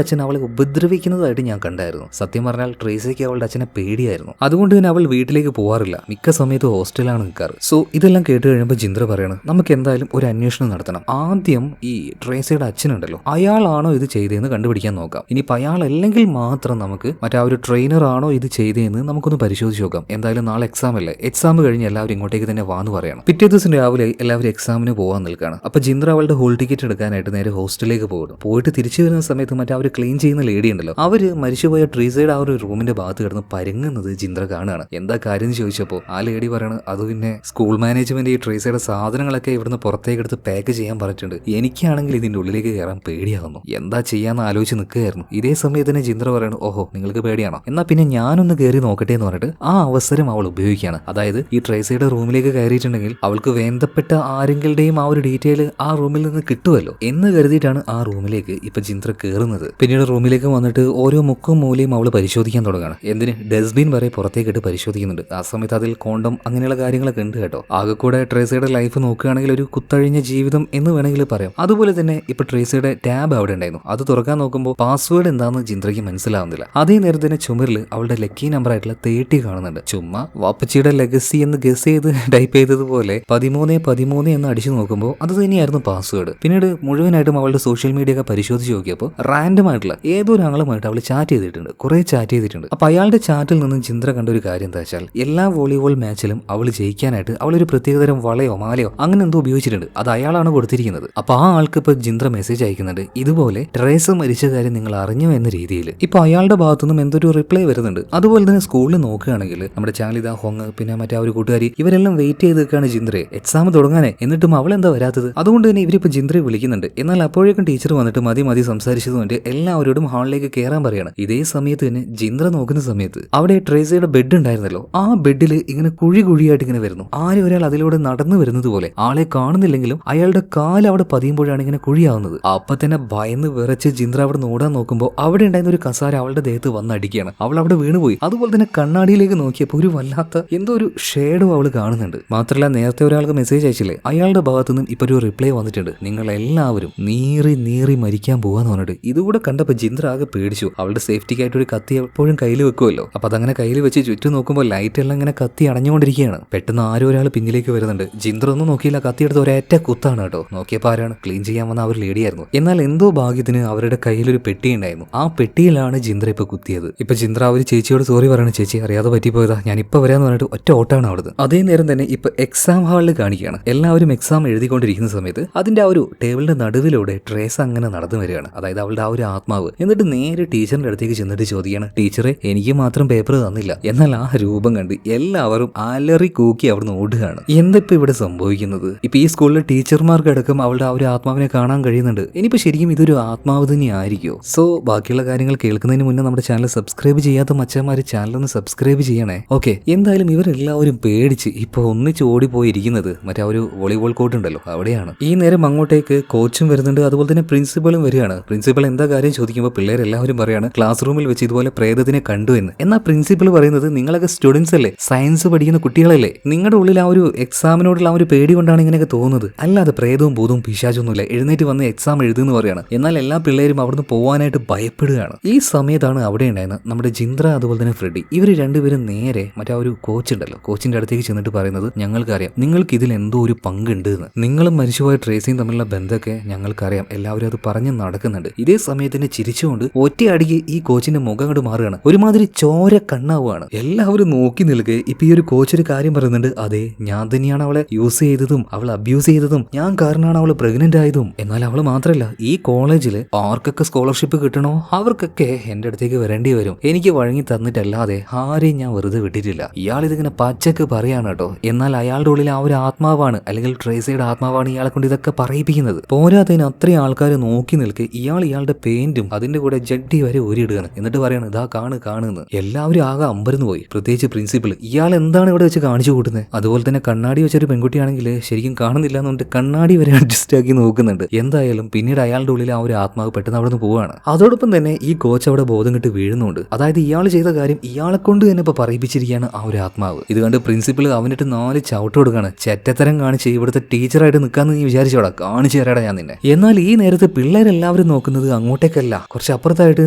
അച്ഛൻ അവളെ ഉപദ്രവിക്കുന്നതായിട്ട് ഞാൻ കണ്ടായിരുന്നു. സത്യം പറഞ്ഞാൽ ട്രേസിക്ക് അവളുടെ അച്ഛനെ പേടിയായിരുന്നു, അതുകൊണ്ട് തന്നെ അവൾ വീട്ടിലേക്ക് പോകാറില്ല, മിക്ക സമയത്ത് ഹോസ്റ്റലാണ് നിൽക്കാറ്. സോ ഇതെല്ലാം കേട്ട് കഴിയുമ്പോൾ ജിന്ദ്ര പറയാണ്, നമുക്ക് എന്തായാലും ഒരു അന്വേഷണം നടത്തണം. ആദ്യം ഈ ട്രേസിയുടെ അച്ഛനുണ്ടല്ലോ, അയാളാണോ ഇത് ചെയ്തതെന്ന് കണ്ടുപിടിക്കാൻ നോക്കാം. ഇനിയിപ്പോൾ അയാളല്ലെങ്കിൽ മാത്രം നമുക്ക് മറ്റേ ആ ഒരു ട്രെയിനർ ആണോ ഇത് ചെയ്തതെന്ന് നമുക്കൊന്ന് പരിശോധിച്ച് നോക്കാം. എന്തായാലും നാളെ എക്സാം അല്ലേ, എക്സാം കഴിഞ്ഞ് എല്ലാവരും ഇങ്ങോട്ടേക്ക് തന്നെ വാന്ന് പറയണം. പിറ്റേ ദിവസം രാവിലെ എല്ലാവരും എക്സാമിന് പോകാൻ നിൽക്കുകയാണ്. അപ്പൊ ജിന്ദ്ര അവളുടെ ഹോൾ ടിക്കറ്റ് എടുക്കാനായിട്ട് നേരെ ഹോസ്റ്റലിലേക്ക് പോകും. പോയിട്ട് തിരിച്ചു വരുന്ന സമയത്ത് മറ്റേ അവർ ക്ലീൻ ചെയ്യുന്ന ലേഡി ഉണ്ടല്ലോ, അവര് മരിച്ചുപോയ ട്രീസയുടെ ആ ഒരു റൂമിന്റെ ഭാഗത്ത് കിടന്ന് പരുങ്ങുന്നത് ജിന്ദ്ര കാണുകയാണ്. എന്താ കാര്യം എന്ന് ചോദിച്ചപ്പോൾ ആ ലേഡി പറയാണ്, അത് പിന്നെ സ്കൂൾ മാനേജ്മെന്റ് ഈ ട്രീസയുടെ സാധനങ്ങളൊക്കെ ഇവിടുന്ന് പുറത്തേക്ക് എടുത്ത് പാക്ക് ചെയ്യാൻ പറഞ്ഞിട്ടുണ്ട്, എനിക്കാണെങ്കിൽ ഇതിന്റെ ഉള്ളിലേക്ക് കയറാൻ പേടിയാകുന്നു, എന്താ ചെയ്യാന്ന് ആലോചിച്ച് നിൽക്കുകയായിരുന്നു. ഇതേ സമയത്ത് തന്നെ ജിന്ദ്ര പറയണു, ഓഹോ നിങ്ങൾക്ക് പേടിയാണോ, എന്നാ പിന്നെ ഞാനൊന്ന് കയറി നോക്കട്ടെ എന്ന് പറഞ്ഞിട്ട് ആ അവസരം അവൾ ഉപയോഗിക്കുകയാണ്. അതായത് ഈ ട്രേസിയുടെ റൂമിലേക്ക് കയറിയിട്ടുണ്ടെങ്കിൽ അവൾക്ക് വേണ്ടപ്പെട്ട ആരെങ്കിലുടെയും ആ ഒരു ഡീറ്റെയിൽ ആ റൂമിൽ നിന്ന് കിട്ടുമല്ലോ എന്ന് കരുതിയിട്ടാണ് ആ റൂമിലേക്ക് ഇപ്പൊ ജിന്ദ്ര കയറുന്നത്. പിന്നീട് റൂമിലേക്ക് വന്നിട്ട് ഓരോ മുക്കും മൂലയും അവൾ പരിശോധിക്കാൻ തുടങ്ങുകയാണ്. എന്തിന് ഡസ്റ്റ്ബിൻ വരെ പുറത്തേക്ക് ഇട്ട് പരിശോധിക്കുന്നുണ്ട്. ആ സമയത്ത് അതിൽ കോണ്ടം അങ്ങനെയുള്ള കാര്യങ്ങളൊക്കെ ഉണ്ട് കേട്ടോ. ആകെ കൂടെ ട്രേസിയുടെ ലൈഫ് നോക്കുകയാണെങ്കിൽ ഒരു കുത്തഴിഞ്ഞ ജീവിതം എന്ന് വേണമെങ്കിൽ പറയാം. അതുപോലെ തന്നെ ഇപ്പൊ ട്രേസിയുടെ ടാബ് അവിടെ ഉണ്ടായിരുന്നു, അത് തുറക്കാൻ നോക്കുമ്പോൾ പാസ്വേഡ് എന്താണെന്ന് ജിന്ദ്രയ്ക്ക് മനസ്സിലാവുന്നില്ല. അതേ നേരം തന്നെ ചുമരിൽ അവളുടെ ലക്കി നമ്പർ ആയിട്ടുള്ള 30 കാണുന്നുണ്ട്. ചുമ്മാ വാപ്പച്ചിയുടെ ലെഗസി എന്ന് ഗസ് ചെയ്ത് ടൈപ്പ് ചെയ്തതുപോലെ 13 എന്ന് അടിച്ചു നോക്കുമ്പോൾ അത് തന്നെയായിരുന്നു പാസ്വേഡ്. പിന്നീട് മുഴുവനായിട്ടും അവളുടെ സോഷ്യൽ മീഡിയ ഒക്കെ പരിശോധിച്ച് നോക്കിയപ്പോൾ റാൻഡം ആയിട്ടുള്ള ഏതോ ഒരാളുമായിട്ട് അവൾ ചാറ്റ് ചെയ്തിട്ടുണ്ട്, കുറെ ചാറ്റ് ചെയ്തിട്ടുണ്ട്. അപ്പൊ അയാളുടെ ചാറ്റിൽ നിന്നും ജിന്ദ്ര കണ്ട ഒരു കാര്യം എന്താ വെച്ചാൽ എല്ലാ വോളിബോൾ മാച്ചിലും അവൾ ജയിക്കാനായിട്ട് അവളൊരു പ്രത്യേകതരം വളയോ മാലയോ അങ്ങനെ എന്തോ ഉപയോഗിച്ചിട്ടുണ്ട്, അത് അയാളാണ് കൊടുത്തിരിക്കുന്നത്. അപ്പൊ ആ ആൾക്ക് ഇപ്പൊ ജിന്ദ്ര മെസ്സേജ് അയക്കുന്നുണ്ട്, ഇതുപോലെ ട്രേസ മരിച്ച കാര്യം നിങ്ങൾ അറിഞ്ഞോ എന്ന രീതിയിൽ. ഇപ്പൊ അയാളുടെ ഭാഗത്തുനിന്നും എന്തൊരു റിപ്ലൈ വരുന്നുണ്ട്. അതുപോലെ തന്നെ സ്കൂളിൽ നോക്കുകയാണെങ്കിൽ നമ്മുടെ ചാലിത ഹോങ് പിന്നെ മറ്റേ ആ ഒരു കൂട്ടുകാരി ഇവരെല്ലാം വെയിറ്റ് ചെയ്ത് നിൽക്കുകയാണ് ജിന്ദ്രയെ. എക്സാം തുടങ്ങാൻ വരാനേ, എന്നിട്ടും അവൾ എന്താ വരാത്തത്? അതുകൊണ്ട് തന്നെ ഇവരിപ്പോ ജിന്ദ്രയെ വിളിക്കുന്നുണ്ട്. എന്നാൽ അപ്പോഴേക്കും ടീച്ചർ വന്നിട്ട് മതി സംസാരിച്ചതുകൊണ്ട് എല്ലാവരോടും ഹാളിലേക്ക് കയറാൻ പറയാണ്. ഇതേ സമയത്ത് തന്നെ ജിന്ദ്ര നോക്കുന്ന സമയത്ത് അവിടെ ട്രേസയുടെ ബെഡ് ഉണ്ടായിരുന്നല്ലോ, ആ ബെഡിൽ ഇങ്ങനെ കുഴിയായിട്ട് ഇങ്ങനെ വരുന്നു. ആരും ഒരാൾ അതിലൂടെ നടന്നു വരുന്നത് പോലെ. ആളെ കാണുന്നില്ലെങ്കിലും അയാളുടെ കാല് അവിടെ പതിയുമ്പോഴാണ് ഇങ്ങനെ കുഴിയാവുന്നത്. അപ്പൊ തന്നെ ഭയന്ന് വിറച്ച് ജിന്ദ്ര അവിടെ നോടാൻ നോക്കുമ്പോൾ അവിടെ ഉണ്ടായിരുന്ന ഒരു കസാര അവളുടെ ദേഹത്ത് വന്നടിക്കുകയാണ്. അവൾ അവിടെ വീണുപോയി. അതുപോലെ തന്നെ കണ്ണാടിയിലേക്ക് നോക്കിയപ്പോൾ ഒരു വല്ലാത്ത എന്തോ ഒരു ഷേഡോ അവൾ കാണുന്നുണ്ട്. മാത്രമല്ല നേരത്തെ ഒരാൾക്ക് മെസ്സേജ് അയച്ചില്ലേ, അയാളുടെ ഭാഗത്തു നിന്നും ഇപ്പൊ ഒരു റിപ്ലൈ വന്നിട്ടുണ്ട്. നിങ്ങൾ എല്ലാവരും നീറി മരിക്കാൻ പോവാന്ന് പറഞ്ഞിട്ട്. ഇതുകൂടെ കണ്ടപ്പോൾ ജിന്ദ്ര ആകെ പേടിച്ചു. അവളുടെ സേഫ്റ്റിക്കായിട്ട് ഒരു കത്തി എപ്പോഴും കയ്യിൽ വെക്കുമല്ലോ. അപ്പൊ അതങ്ങനെ കയ്യിൽ വെച്ച് ചുറ്റും നോക്കുമ്പോൾ ലൈറ്റ് എല്ലാം ഇങ്ങനെ കത്തി അണഞ്ഞുകൊണ്ടിരിക്കുകയാണ്. പെട്ടെന്ന് ആരോ ഒരാൾ പിന്നിലേക്ക് വരുന്നുണ്ട്. ജിന്ദ്ര ഒന്നും നോക്കിയില്ല, കത്തിയെടുത്ത് ഒരേറ്റ കുത്താണ് കേട്ടോ. നോക്കിയപ്പോൾ ആരാണ്? ക്ലീൻ ചെയ്യാൻ വന്ന അവർ ലേഡിയായിരുന്നു. എന്നാൽ എന്തോ ഭാഗ്യത്തിന് അവരുടെ കയ്യിലൊരു പെട്ടി ഉണ്ടായിരുന്നു. ആ പെട്ടിയിലാണ് ജിന്ദ്ര ഇപ്പൊ കുത്തിയത്. ഇപ്പൊ ജിന്ദ്ര അവർ ചേച്ചിയോട് സോറി പറയണം, ചേച്ചി അറിയാതെ പറ്റിപ്പോയതാ, ഞാൻ ഇപ്പൊ വരാന്ന് പറഞ്ഞിട്ട് ഒറ്റ ഓട്ടാണ് അവിടുന്ന്. അതേ നേരം തന്നെ ഇപ്പൊ എക്സാം ഹാളിൽ കാണിക്കുകയാണ്. എല്ലാവരും എക്സാം എഴുതിക്കൊണ്ടിരിക്കുന്ന സമയത്ത് അതിന്റെ ആ ഒരു ടേബിളിന്റെ നടുവിലൂടെ ട്രേസ് അങ്ങനെ നടന്നു വരികയാണ്. അതായത് അവളുടെ ആ ഒരു ആത്മാവ്. എന്നിട്ട് നേരെ ടീച്ചറിന്റെ അടുത്തേക്ക് ചെന്നിട്ട് ചോദിക്കുകയാണ്, ടീച്ചറെ എനിക്ക് മാത്രം പേപ്പർ തന്നില്ല. എന്നാൽ ആ രൂപം കണ്ട് എല്ലാവരും അലറി കൂക്കി അവിടുന്ന് ഓടുകയാണ്. എന്തിപ്പോ ഇവിടെ സംഭവിക്കുന്നത്? ഇപ്പൊ ഈ സ്കൂളിലെ ടീച്ചർമാർക്കടക്കം അവളുടെ ആ ഒരു ആത്മാവിനെ കാണാൻ കഴിയുന്നുണ്ട്. ഇനിയിപ്പോ ശരിക്കും ഇതൊരു ആത്മാവ് തന്നെ ആയിരിക്കോ? സോ ബാക്കിയുള്ള കാര്യങ്ങൾ കേൾക്കുന്നതിന് മുന്നേ നമ്മുടെ ചാനൽ സബ്സ്ക്രൈബ് ചെയ്യാത്ത മച്ചന്മാര് ചാനലൊന്ന് സബ്സ്ക്രൈബ് ചെയ്യണേ. ഓക്കെ, എന്തായാലും ഇവരെല്ലാവരും പേടിച്ച് ഇപ്പൊ ഒന്നിച്ച് ഓടിപ്പോയിരിക്കുന്നത് മറ്റേ ഒരു വോളിബോൾ കോർട്ട് ഉണ്ടല്ലോ അവിടെയാണ്. ഈ നേരം അങ്ങോട്ടേക്ക് കോച്ചും വരുന്നുണ്ട്, അതുപോലെ തന്നെ പ്രിൻസിപ്പളും വരികയാണ്. പ്രിൻസിപ്പൾ എന്താ കാര്യം ചോദിക്കുമ്പോൾ പിള്ളേരെല്ലാവരും പറയാണ് ക്ലാസ് റൂമിൽ വെച്ച് ഇതുപോലെ പ്രേതത്തിനെ കണ്ടു എന്ന്. എന്നാൽ പ്രിൻസിപ്പൾ പറയുന്നത് നിങ്ങളൊക്കെ സ്റ്റുഡൻസ് അല്ലേ, സയൻസ് പഠിക്കുന്ന കുട്ടികളല്ലേ, നിങ്ങളുടെ ഉള്ളിൽ ആ ഒരു എക്സാമിനോടുള്ള ആ ഒരു പേടി കൊണ്ടാണ് ഇങ്ങനെയൊക്കെ തോന്നുന്നത്, അല്ലാതെ പ്രേതവും ഭൂതവും പിശാചൊന്നുമില്ല, എഴുന്നേറ്റ് വന്ന് എക്സാം എഴുതുമെന്ന് പറയാണ്. എന്നാൽ എല്ലാ പിള്ളേരും അവിടുന്ന് പോകാനായിട്ട് ഭയപ്പെടുകയാണ്. ഈ സമയത്താണ് അവിടെ ഉണ്ടായിരുന്നത് നമ്മുടെ ജിന്ദ്ര അതുപോലെ തന്നെ ഫ്രെഡി. ഇവർ രണ്ടുപേരും നേരെ മറ്റേ ഒരു കോച്ച് ഉണ്ടല്ലോ, കോച്ചിന്റെ അടുത്തേക്ക് ചെന്നിട്ട് പറയുന്നത് ഞങ്ങൾക്കറിയാം നിങ്ങൾക്ക് ഇതിൽ എന്തോ ഒരു പങ്കുണ്ട് എന്ന്, നിങ്ങളും മരിച്ചുപോയ ട്രേസിയും തമ്മിലുള്ള ബന്ധമൊക്കെ ഞങ്ങൾക്കറിയാം, എല്ലാവരും അത് പറഞ്ഞ് നടക്കുന്നുണ്ട്. ഇതേ സമയത്തിന് ചിരിച്ചുകൊണ്ട് ഒറ്റയടിക്ക് ഈ കോച്ചിന്റെ മുഖം കൊണ്ട് മാറുകയാണ്. ഒരുമാതിരി ചോര കണ്ണാവുകയാണ്. എല്ലാവരും നോക്കി നിൽക്കെ ഇപ്പൊ ഈ ഒരു കോച്ച് ഒരു കാര്യം പറയുന്നുണ്ട്, അതെ ഞാൻ തന്നെയാണ് അവളെ യൂസ് ചെയ്തതും അവൾ അബ്യൂസ് ചെയ്തതും, ഞാൻ കാരണമാണ് അവൾ പ്രഗ്നന്റ് ആയതും. എന്നാൽ അവള് മാത്രല്ല, ഈ കോളേജിൽ ആർക്കൊക്കെ സ്കോളർഷിപ്പ് കിട്ടണോ അവർക്കൊക്കെ എന്റെ അടുത്തേക്ക് വരേണ്ടി വരും, എനിക്ക് വഴങ്ങി തന്നിട്ടല്ലാതെ ആരെയും ഞാൻ വെറുതെ വിട്ടിട്ടില്ല. ഇയാൾ ഇതിങ്ങനെ പച്ചക്ക് പറയാണ് കേട്ടോ. എന്നാൽ അയാളുടെ ഉള്ളിൽ ആ ഒരു ആത്മാവാണ്, അല്ലെങ്കിൽ ട്രേസിയുടെ ആത്മാവാണ് ഇയാളെ കൊണ്ട് ഇതൊക്കെ പറയിപ്പിക്കുന്നത്. പോരാത്തതിന് അത്രയും ആൾക്കാർ നോക്കി നിൽക്കെ ഇയാളുടെ പെയിന്റും അതിന്റെ കൂടെ ജഡ്ഡി വരെ ഊരിയിടുകയാണ്. എന്നിട്ട് പറയാണ് ഇതാ കാണുന്ന്. എല്ലാവരും ആകെ അമ്പരന്ന് പോയി, പ്രത്യേകിച്ച് പ്രിൻസിപ്പൾ. ഇയാൾ എന്താണ് ഇവിടെ വെച്ച് കാണിച്ചു കൂട്ടുന്നത്? അതുപോലെ തന്നെ കണ്ണാടി വെച്ചൊരു പെൺകുട്ടിയാണെങ്കിൽ ശരിക്കും കാണുന്നില്ല എന്നുകൊണ്ട് കണ്ണാടി വരെ അഡ്ജസ്റ്റ് ആക്കി നോക്കുന്നുണ്ട്. എന്തായാലും പിന്നീട് അയാളുടെ ഉള്ളിൽ ആ ഒരു ആത്മാവ് പെട്ടെന്ന് അവിടെ നിന്ന് പോവാണ്. അതോടൊപ്പം തന്നെ ഈ കോച്ച് അവിടെ ബോധം കിട്ട് വീഴുന്നുണ്ട്. അതായത് ഇയാൾ ചെയ്ത കാര്യം ഇയാളെ കൊണ്ട് തന്നെ ഇപ്പൊ പറയിപ്പിച്ചിരിക്കുകയാണ് ആ ഒരു ആത്മാവ്. ഇത് കണ്ട് പ്രിൻസിപ്പൾ അവനിട്ട് 4 ചവിട്ട് കൊടുക്കാണ്. ചെറ്റത്തരം കാണിച്ച് ഇവിടുത്തെ ടീച്ചറായിട്ട് നിൽക്കാന്ന് നീ വിചാരിച്ചോടാ, കാണിച്ചു തരാടാ ഞാൻ നിന്നെ. എന്നാൽ ഈ നേരത്ത് പിള്ളേരെല്ലാവരും നോക്കുന്നത് അങ്ങോട്ടേക്കല്ല, കുറച്ച് അപ്പുറത്തായിട്ട്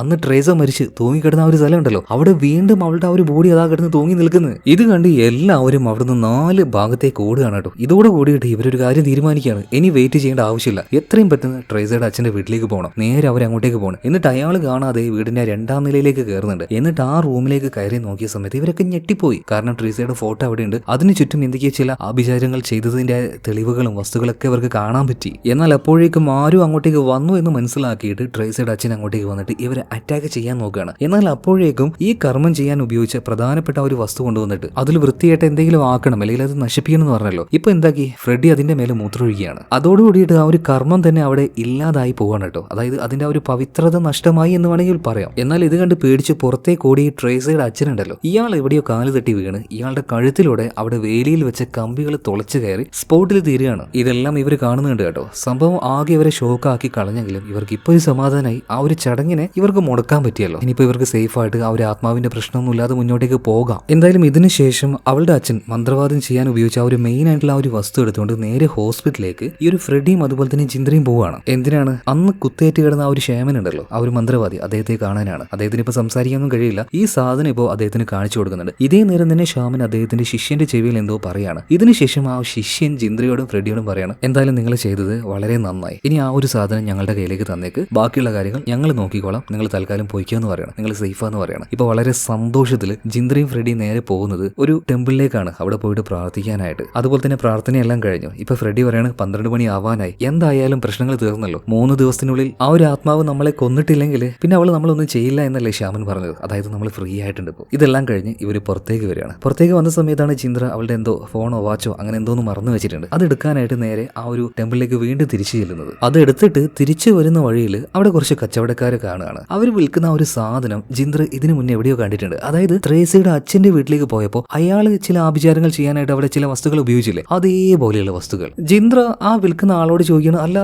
അന്ന് ട്രേസ മരിച്ച് തൂങ്ങിക്കിടന്ന ആ ഒരു സ്ഥലം ഉണ്ടല്ലോ, അവിടെ വീണ്ടും അവളുടെ ആ ഒരു ബോഡി അതാ കിടന്ന് തൂങ്ങി നിൽക്കുന്നത്. ഇത് കണ്ട് എല്ലാവരും അവിടുന്ന് 4 ഭാഗത്തേക്ക് ഓടുകയാണ് കേട്ടോ. ഇതോടെ കൂടിയിട്ട് ഇവരൊരു കാര്യം തീരുമാനിക്കുകയാണ്, ഇനി വെയിറ്റ് ചെയ്യേണ്ട ആവശ്യമില്ല, എത്രയും പെട്ടെന്ന് ട്രേസയുടെ അച്ഛന്റെ വീട്ടിലേക്ക് പോകണം. നേരെ അവർ അങ്ങോട്ടേക്ക് പോകണം. എന്നിട്ട് അയാൾ കാണാതെ വീടിന്റെ 2ാം നിലയിലേക്ക് കയറുന്നുണ്ട്. എന്നിട്ട് ആ റൂമിലേക്ക് കയറി നോക്കിയ സമയത്ത് ഇവരൊക്കെ ഞെട്ടിപ്പോയി. കാരണം ട്രേസയുടെ ഫോട്ടോ അവിടെ ഉണ്ട്. അതിന് ചുറ്റും എന്തൊക്കെയോ ചില ആഭിചാരങ്ങൾ ചെയ്തതിന്റെ തെളിവുകളും വസ്തുക്കളൊക്കെ അവർക്ക് കാണാൻ പറ്റി. എന്നാൽ അപ്പോഴേക്കും ആരും അങ്ങോട്ടേക്ക് വന്നു എന്ന് മനസ്സിലാക്കിയിട്ട് ട്രേസയുടെ അച്ഛൻ അങ്ങോട്ടേക്ക് വന്നിട്ട് ഇവരെ അറ്റാക്ക് ചെയ്യാൻ നോക്കുകയാണ്. എന്നാൽ അപ്പോഴേക്കും ഈ കർമ്മം ചെയ്യാൻ ഉപയോഗിച്ച പ്രധാനപ്പെട്ട ഒരു വസ്തു കൊണ്ടുവന്നിട്ട് അതിൽ വൃത്തിയായിട്ട് എന്തെങ്കിലും ആക്കണം, അല്ലെങ്കിൽ അത് നശിപ്പിക്കണം എന്ന് പറഞ്ഞല്ലോ. ഇപ്പൊ എന്താക്കി ഫ്രെഡി അതിന്റെ മേലെ മൂത്രമൊഴിക്കുകയാണ്. അതോടുകൂടിയിട്ട് ആ ഒരു കർമ്മം തന്നെ അവിടെ ഇല്ലാതായി പോവാണ് കേട്ടോ. അതായത് അതിന്റെ ആ ഒരു പവിത്രത നഷ്ടമായി എന്ന് വേണമെങ്കിൽ പറയാം. എന്നാൽ ഇത് കണ്ട് പേടിച്ച് പുറത്തേക്ക് ഓടി ട്രേസയുടെ അച്ഛനുണ്ടല്ലോ, ഇയാൾ എവിടെയോ കാല് തട്ടി വീണ് ഇയാളുടെ കഴുത്തിലൂടെ അവിടെ വേലിയിൽ വെച്ച കമ്പികൾ തുളച്ചു കയറി സ്പോട്ടിൽ തീരുകയാണ്. ഇതെല്ലാം ഇവർ കാണുന്നുണ്ട് കേട്ടോ. സംഭവം ആകെ ഇവരെ ഷോക്കാക്കി കളഞ്ഞെങ്കിലും ഇവർക്ക് ഇപ്പൊ ഒരു സമാധാനമായി. ആ ഒരു ചടങ്ങിനെ ഇവർക്ക് മുടക്കാൻ പറ്റിയല്ലോ. ഇനിയിപ്പോ ഇവർക്ക് സേഫ് ആയിട്ട് ആ ഒരു ആത്മാവിന്റെ പ്രശ്നമൊന്നും ഇല്ലാതെ മുന്നോട്ടേക്ക് പോകാം. എന്തായാലും ഇതിനു ശേഷം അവളുടെ അച്ഛൻ മന്ത്രവാദം ചെയ്യാൻ ഉപയോഗിച്ച ആ ഒരു മെയിൻ ആയിട്ടുള്ള ആ ഒരു വസ്തു എടുത്തുകൊണ്ട് നേരെ ഹോസ്പിറ്റലിലേക്ക് ഈ ഒരു ഫ്രെഡിയും അതുപോലെ തന്നെ ജിന്ദ്രയും പോവാണ്. എന്തിനാണ്? അന്ന് കുത്തേറ്റ് കിടന്ന ആ ഒരു ക്ഷേമൻ ഉണ്ടല്ലോ, ആ ഒരു മന്ത്രവാദി, അദ്ദേഹത്തെ കാണാനാണ്. അദ്ദേഹത്തിന് ഇപ്പൊ സംസാരിക്കാനൊന്നും കഴിയില്ല. ഈ സാധനം ഇപ്പോൾ അദ്ദേഹത്തിന് കാണിച്ചു കൊടുക്കുന്നുണ്ട്. ഇതേ നേരം തന്നെ ഷ്യാമൻ അദ്ദേഹത്തിന്റെ ശിഷ്യന്റെ ചെവിയിൽ എന്തോ പറയാണ്. ഇതിനുശേഷം ആ ശിഷ്യൻ ജിന്ദ്രയോടും ഫ്രെഡിയോടും പറയാണ്, എന്തായാലും നിങ്ങൾ ചെയ്തത് വളരെ നന്നായി, ഇനി ആ ഒരു സാധനം ഞങ്ങളുടെ കയ്യിലേക്ക് തന്നേക്ക്, ബാക്കിയുള്ള കാര്യങ്ങൾ ഞങ്ങൾ നോക്കിക്കോളാം, നിങ്ങൾ തൽക്കാലം പോയിക്കാന്ന് പറയണം, നിങ്ങൾ സേഫാന്ന് പറയണം. ഇപ്പൊ വളരെ സന്തോഷത്തിൽ ജിന്ദ്രയും ഫ്രെഡിയും നേരെ പോകുന്നത് ഒരു ടെമ്പിളിലേക്കാണ്, അവിടെ പോയിട്ട് പ്രാർത്ഥിക്കാനായിട്ട്. അതുപോലെ തന്നെ പ്രാർത്ഥനയെല്ലാം കഴിഞ്ഞു. ഇപ്പൊ ഫ്രെഡി പറയാണ് 12 മണി ആവാനായി, എന്തായാലും പ്രശ്നങ്ങൾ തീർന്നല്ലോ, 3 ദിവസത്തിനുള്ളിൽ ആ ഒരു ആത്മാവ് നമ്മളെ കൊന്നിട്ടില്ലെങ്കിൽ പിന്നെ അവൾ നമ്മളൊന്നും ചെയ്യില്ല എന്നല്ലേ ശ്യാമൻ പറഞ്ഞത്. അതായത് നമ്മൾ ഫ്രീ ആയിട്ടുണ്ട് ഇപ്പോൾ. ഇതെല്ലാം കഴിഞ്ഞ് ഇവർ പുറത്തേക്ക് വരികയാണ്. പുറത്തേക്ക് വന്ന സമയത്താണ് ജിന്ദ്ര അവളുടെ എന്തോ ഫോണോ വാച്ചോ അങ്ങനെ എന്തോന്നും മറന്നു വെച്ചിട്ടുണ്ട്. അത് എടുക്കാനായിട്ട് നേരെ ആ ഒരു ടെമ്പിളിലേക്ക് വീണ്ടും തിരിച്ചു ചെല്ലുന്നത്. അത് എടുത്തിട്ട് തിരിച്ചു വരുന്ന വഴിയിൽ അവിടെ കുറച്ച് കച്ചവടക്കാരെ കാണുകയാണ്. അവർ വിൽക്കുന്ന ആ ഒരു സാധനം ജിന്ദ്ര ഇതിനു മുന്നേ എവിടെയോ കണ്ടിട്ടുണ്ട്. അതായത് ത്രേസ്യയുടെ അച്ഛന്റെ വീട്ടിലേക്ക് പോയപ്പോൾ അയാൾ ചില ആഭിചാരങ്ങൾ ചെയ്യാനായിട്ട് അവിടെ ചില വസ്തുക്കൾ ഉപയോഗിച്ചില്ലേ, അതേപോലെയുള്ള വസ്തുക്കൾ. ജിന്ദ്ര ആ വിൽക്കുന്ന ആളോട് ചോദിക്കണം, അല്ല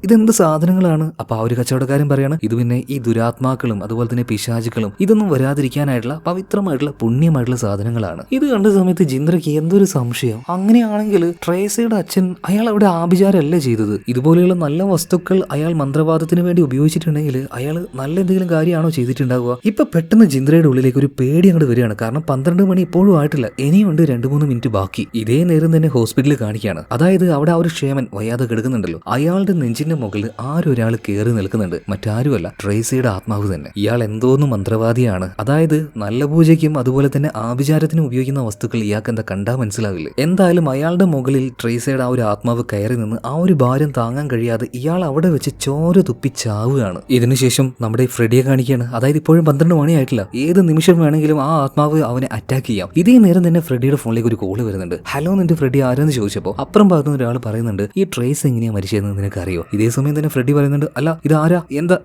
ഇതെന്ത് സാധനങ്ങളാണ്? അപ്പൊ ആ ഒരു കച്ചവടക്കാരൻ പറയാണ്, ഇത് പിന്നെ ഈ ദുരാത്മാക്കളും അതുപോലെ തന്നെ പിശാചുക്കളും ഇതൊന്നും വരാതിരിക്കാനായിട്ടുള്ള പവിത്രമായിട്ടുള്ള പുണ്യമായിട്ടുള്ള സാധനങ്ങളാണ്. ഇത് കണ്ട സമയത്ത് ജിന്ദ്രയ്ക്ക് എന്തൊരു സംശയം. അങ്ങനെയാണെങ്കിൽ ട്രേസയുടെ അച്ഛൻ അയാൾ അവിടെ ആഭിചാരമല്ല ചെയ്തത്. ഇതുപോലെയുള്ള നല്ല വസ്തുക്കൾ അയാൾ മന്ത്രവാദത്തിന് വേണ്ടി ഉപയോഗിച്ചിട്ടുണ്ടെങ്കിൽ അയാൾ നല്ല എന്തെങ്കിലും കാര്യമാണോ ചെയ്തിട്ടുണ്ടാവുക? ഇപ്പൊ പെട്ടെന്ന് ജിന്ദ്രയുടെ ഉള്ളിലേക്ക് ഒരു പേടി അങ്ങോട്ട് വരികയാണ്. കാരണം 12 മണി ഇപ്പോഴും ആയിട്ടില്ല, ഇനിയുണ്ട് 2-3 മിനിറ്റ് ബാക്കി. ഇതേ നേരം തന്നെ ഹോസ്പിറ്റലിൽ കാണിക്കുകയാണ്. അതായത് അവിടെ ആ ഒരു ക്ഷേമൻ വയ്യാതെ കിടക്കുന്നുണ്ടല്ലോ, അയാളുടെ നെഞ്ചിന്റെ മുകളിൽ ആരൊരാൾ കയറി നിൽക്കുന്നുണ്ട്. മറ്റാരുമല്ല, ട്രേസിയുടെ ആത്മാവ് തന്നെ. ഇയാൾ എന്തോന്നും മന്ത്രവാദിയാണ്. അതായത് നല്ല പൂജയ്ക്കും അതുപോലെ തന്നെ ആഭിചാരത്തിനും ഉപയോഗിക്കുന്ന വസ്തുക്കൾ ഇയാൾക്ക് എന്താ കണ്ടാൽ മനസ്സിലാവില്ല. എന്തായാലും അയാളുടെ മുകളിൽ ട്രേസയുടെ ആ ഒരു ആത്മാവ് കയറി നിന്ന് ആ ഒരു ഭാരം താങ്ങാൻ കഴിയാതെ ഇയാൾ അവിടെ വെച്ച് ചോര തുപ്പി ചാവുകയാണ്. ഇതിനുശേഷം നമ്മുടെ ഫ്രെഡിയെ കാണിക്കുകയാണ്. അതായത് ഇപ്പോഴും 12 മണി ആയിട്ടില്ല, ഏത് നിമിഷം വേണമെങ്കിലും ആ ആത്മാവ് അവനെ അറ്റാക്ക് ചെയ്യാം. ഇതേ നേരം തന്നെ ഫ്രെഡിയുടെ ഫോണിലേക്ക് ഒരു കോള് വരുന്നുണ്ട്. ഹലോ, നിന്റെ ഫ്രെഡി ആരെന്ന് ചോദിച്ചപ്പോൾ അപ്പുറം ഭാഗത്തുനിന്ന് ഒരാൾ പറയുന്നുണ്ട്, ഈ ട്രേസ് എങ്ങനെയാ മരിച്ചതെന്ന് നിനക്ക് അറിയോ? ഇതേ സമയം തന്നെ ഫ്രെഡി പറയുന്നുണ്ട്, അല്ല ഇതാരാ,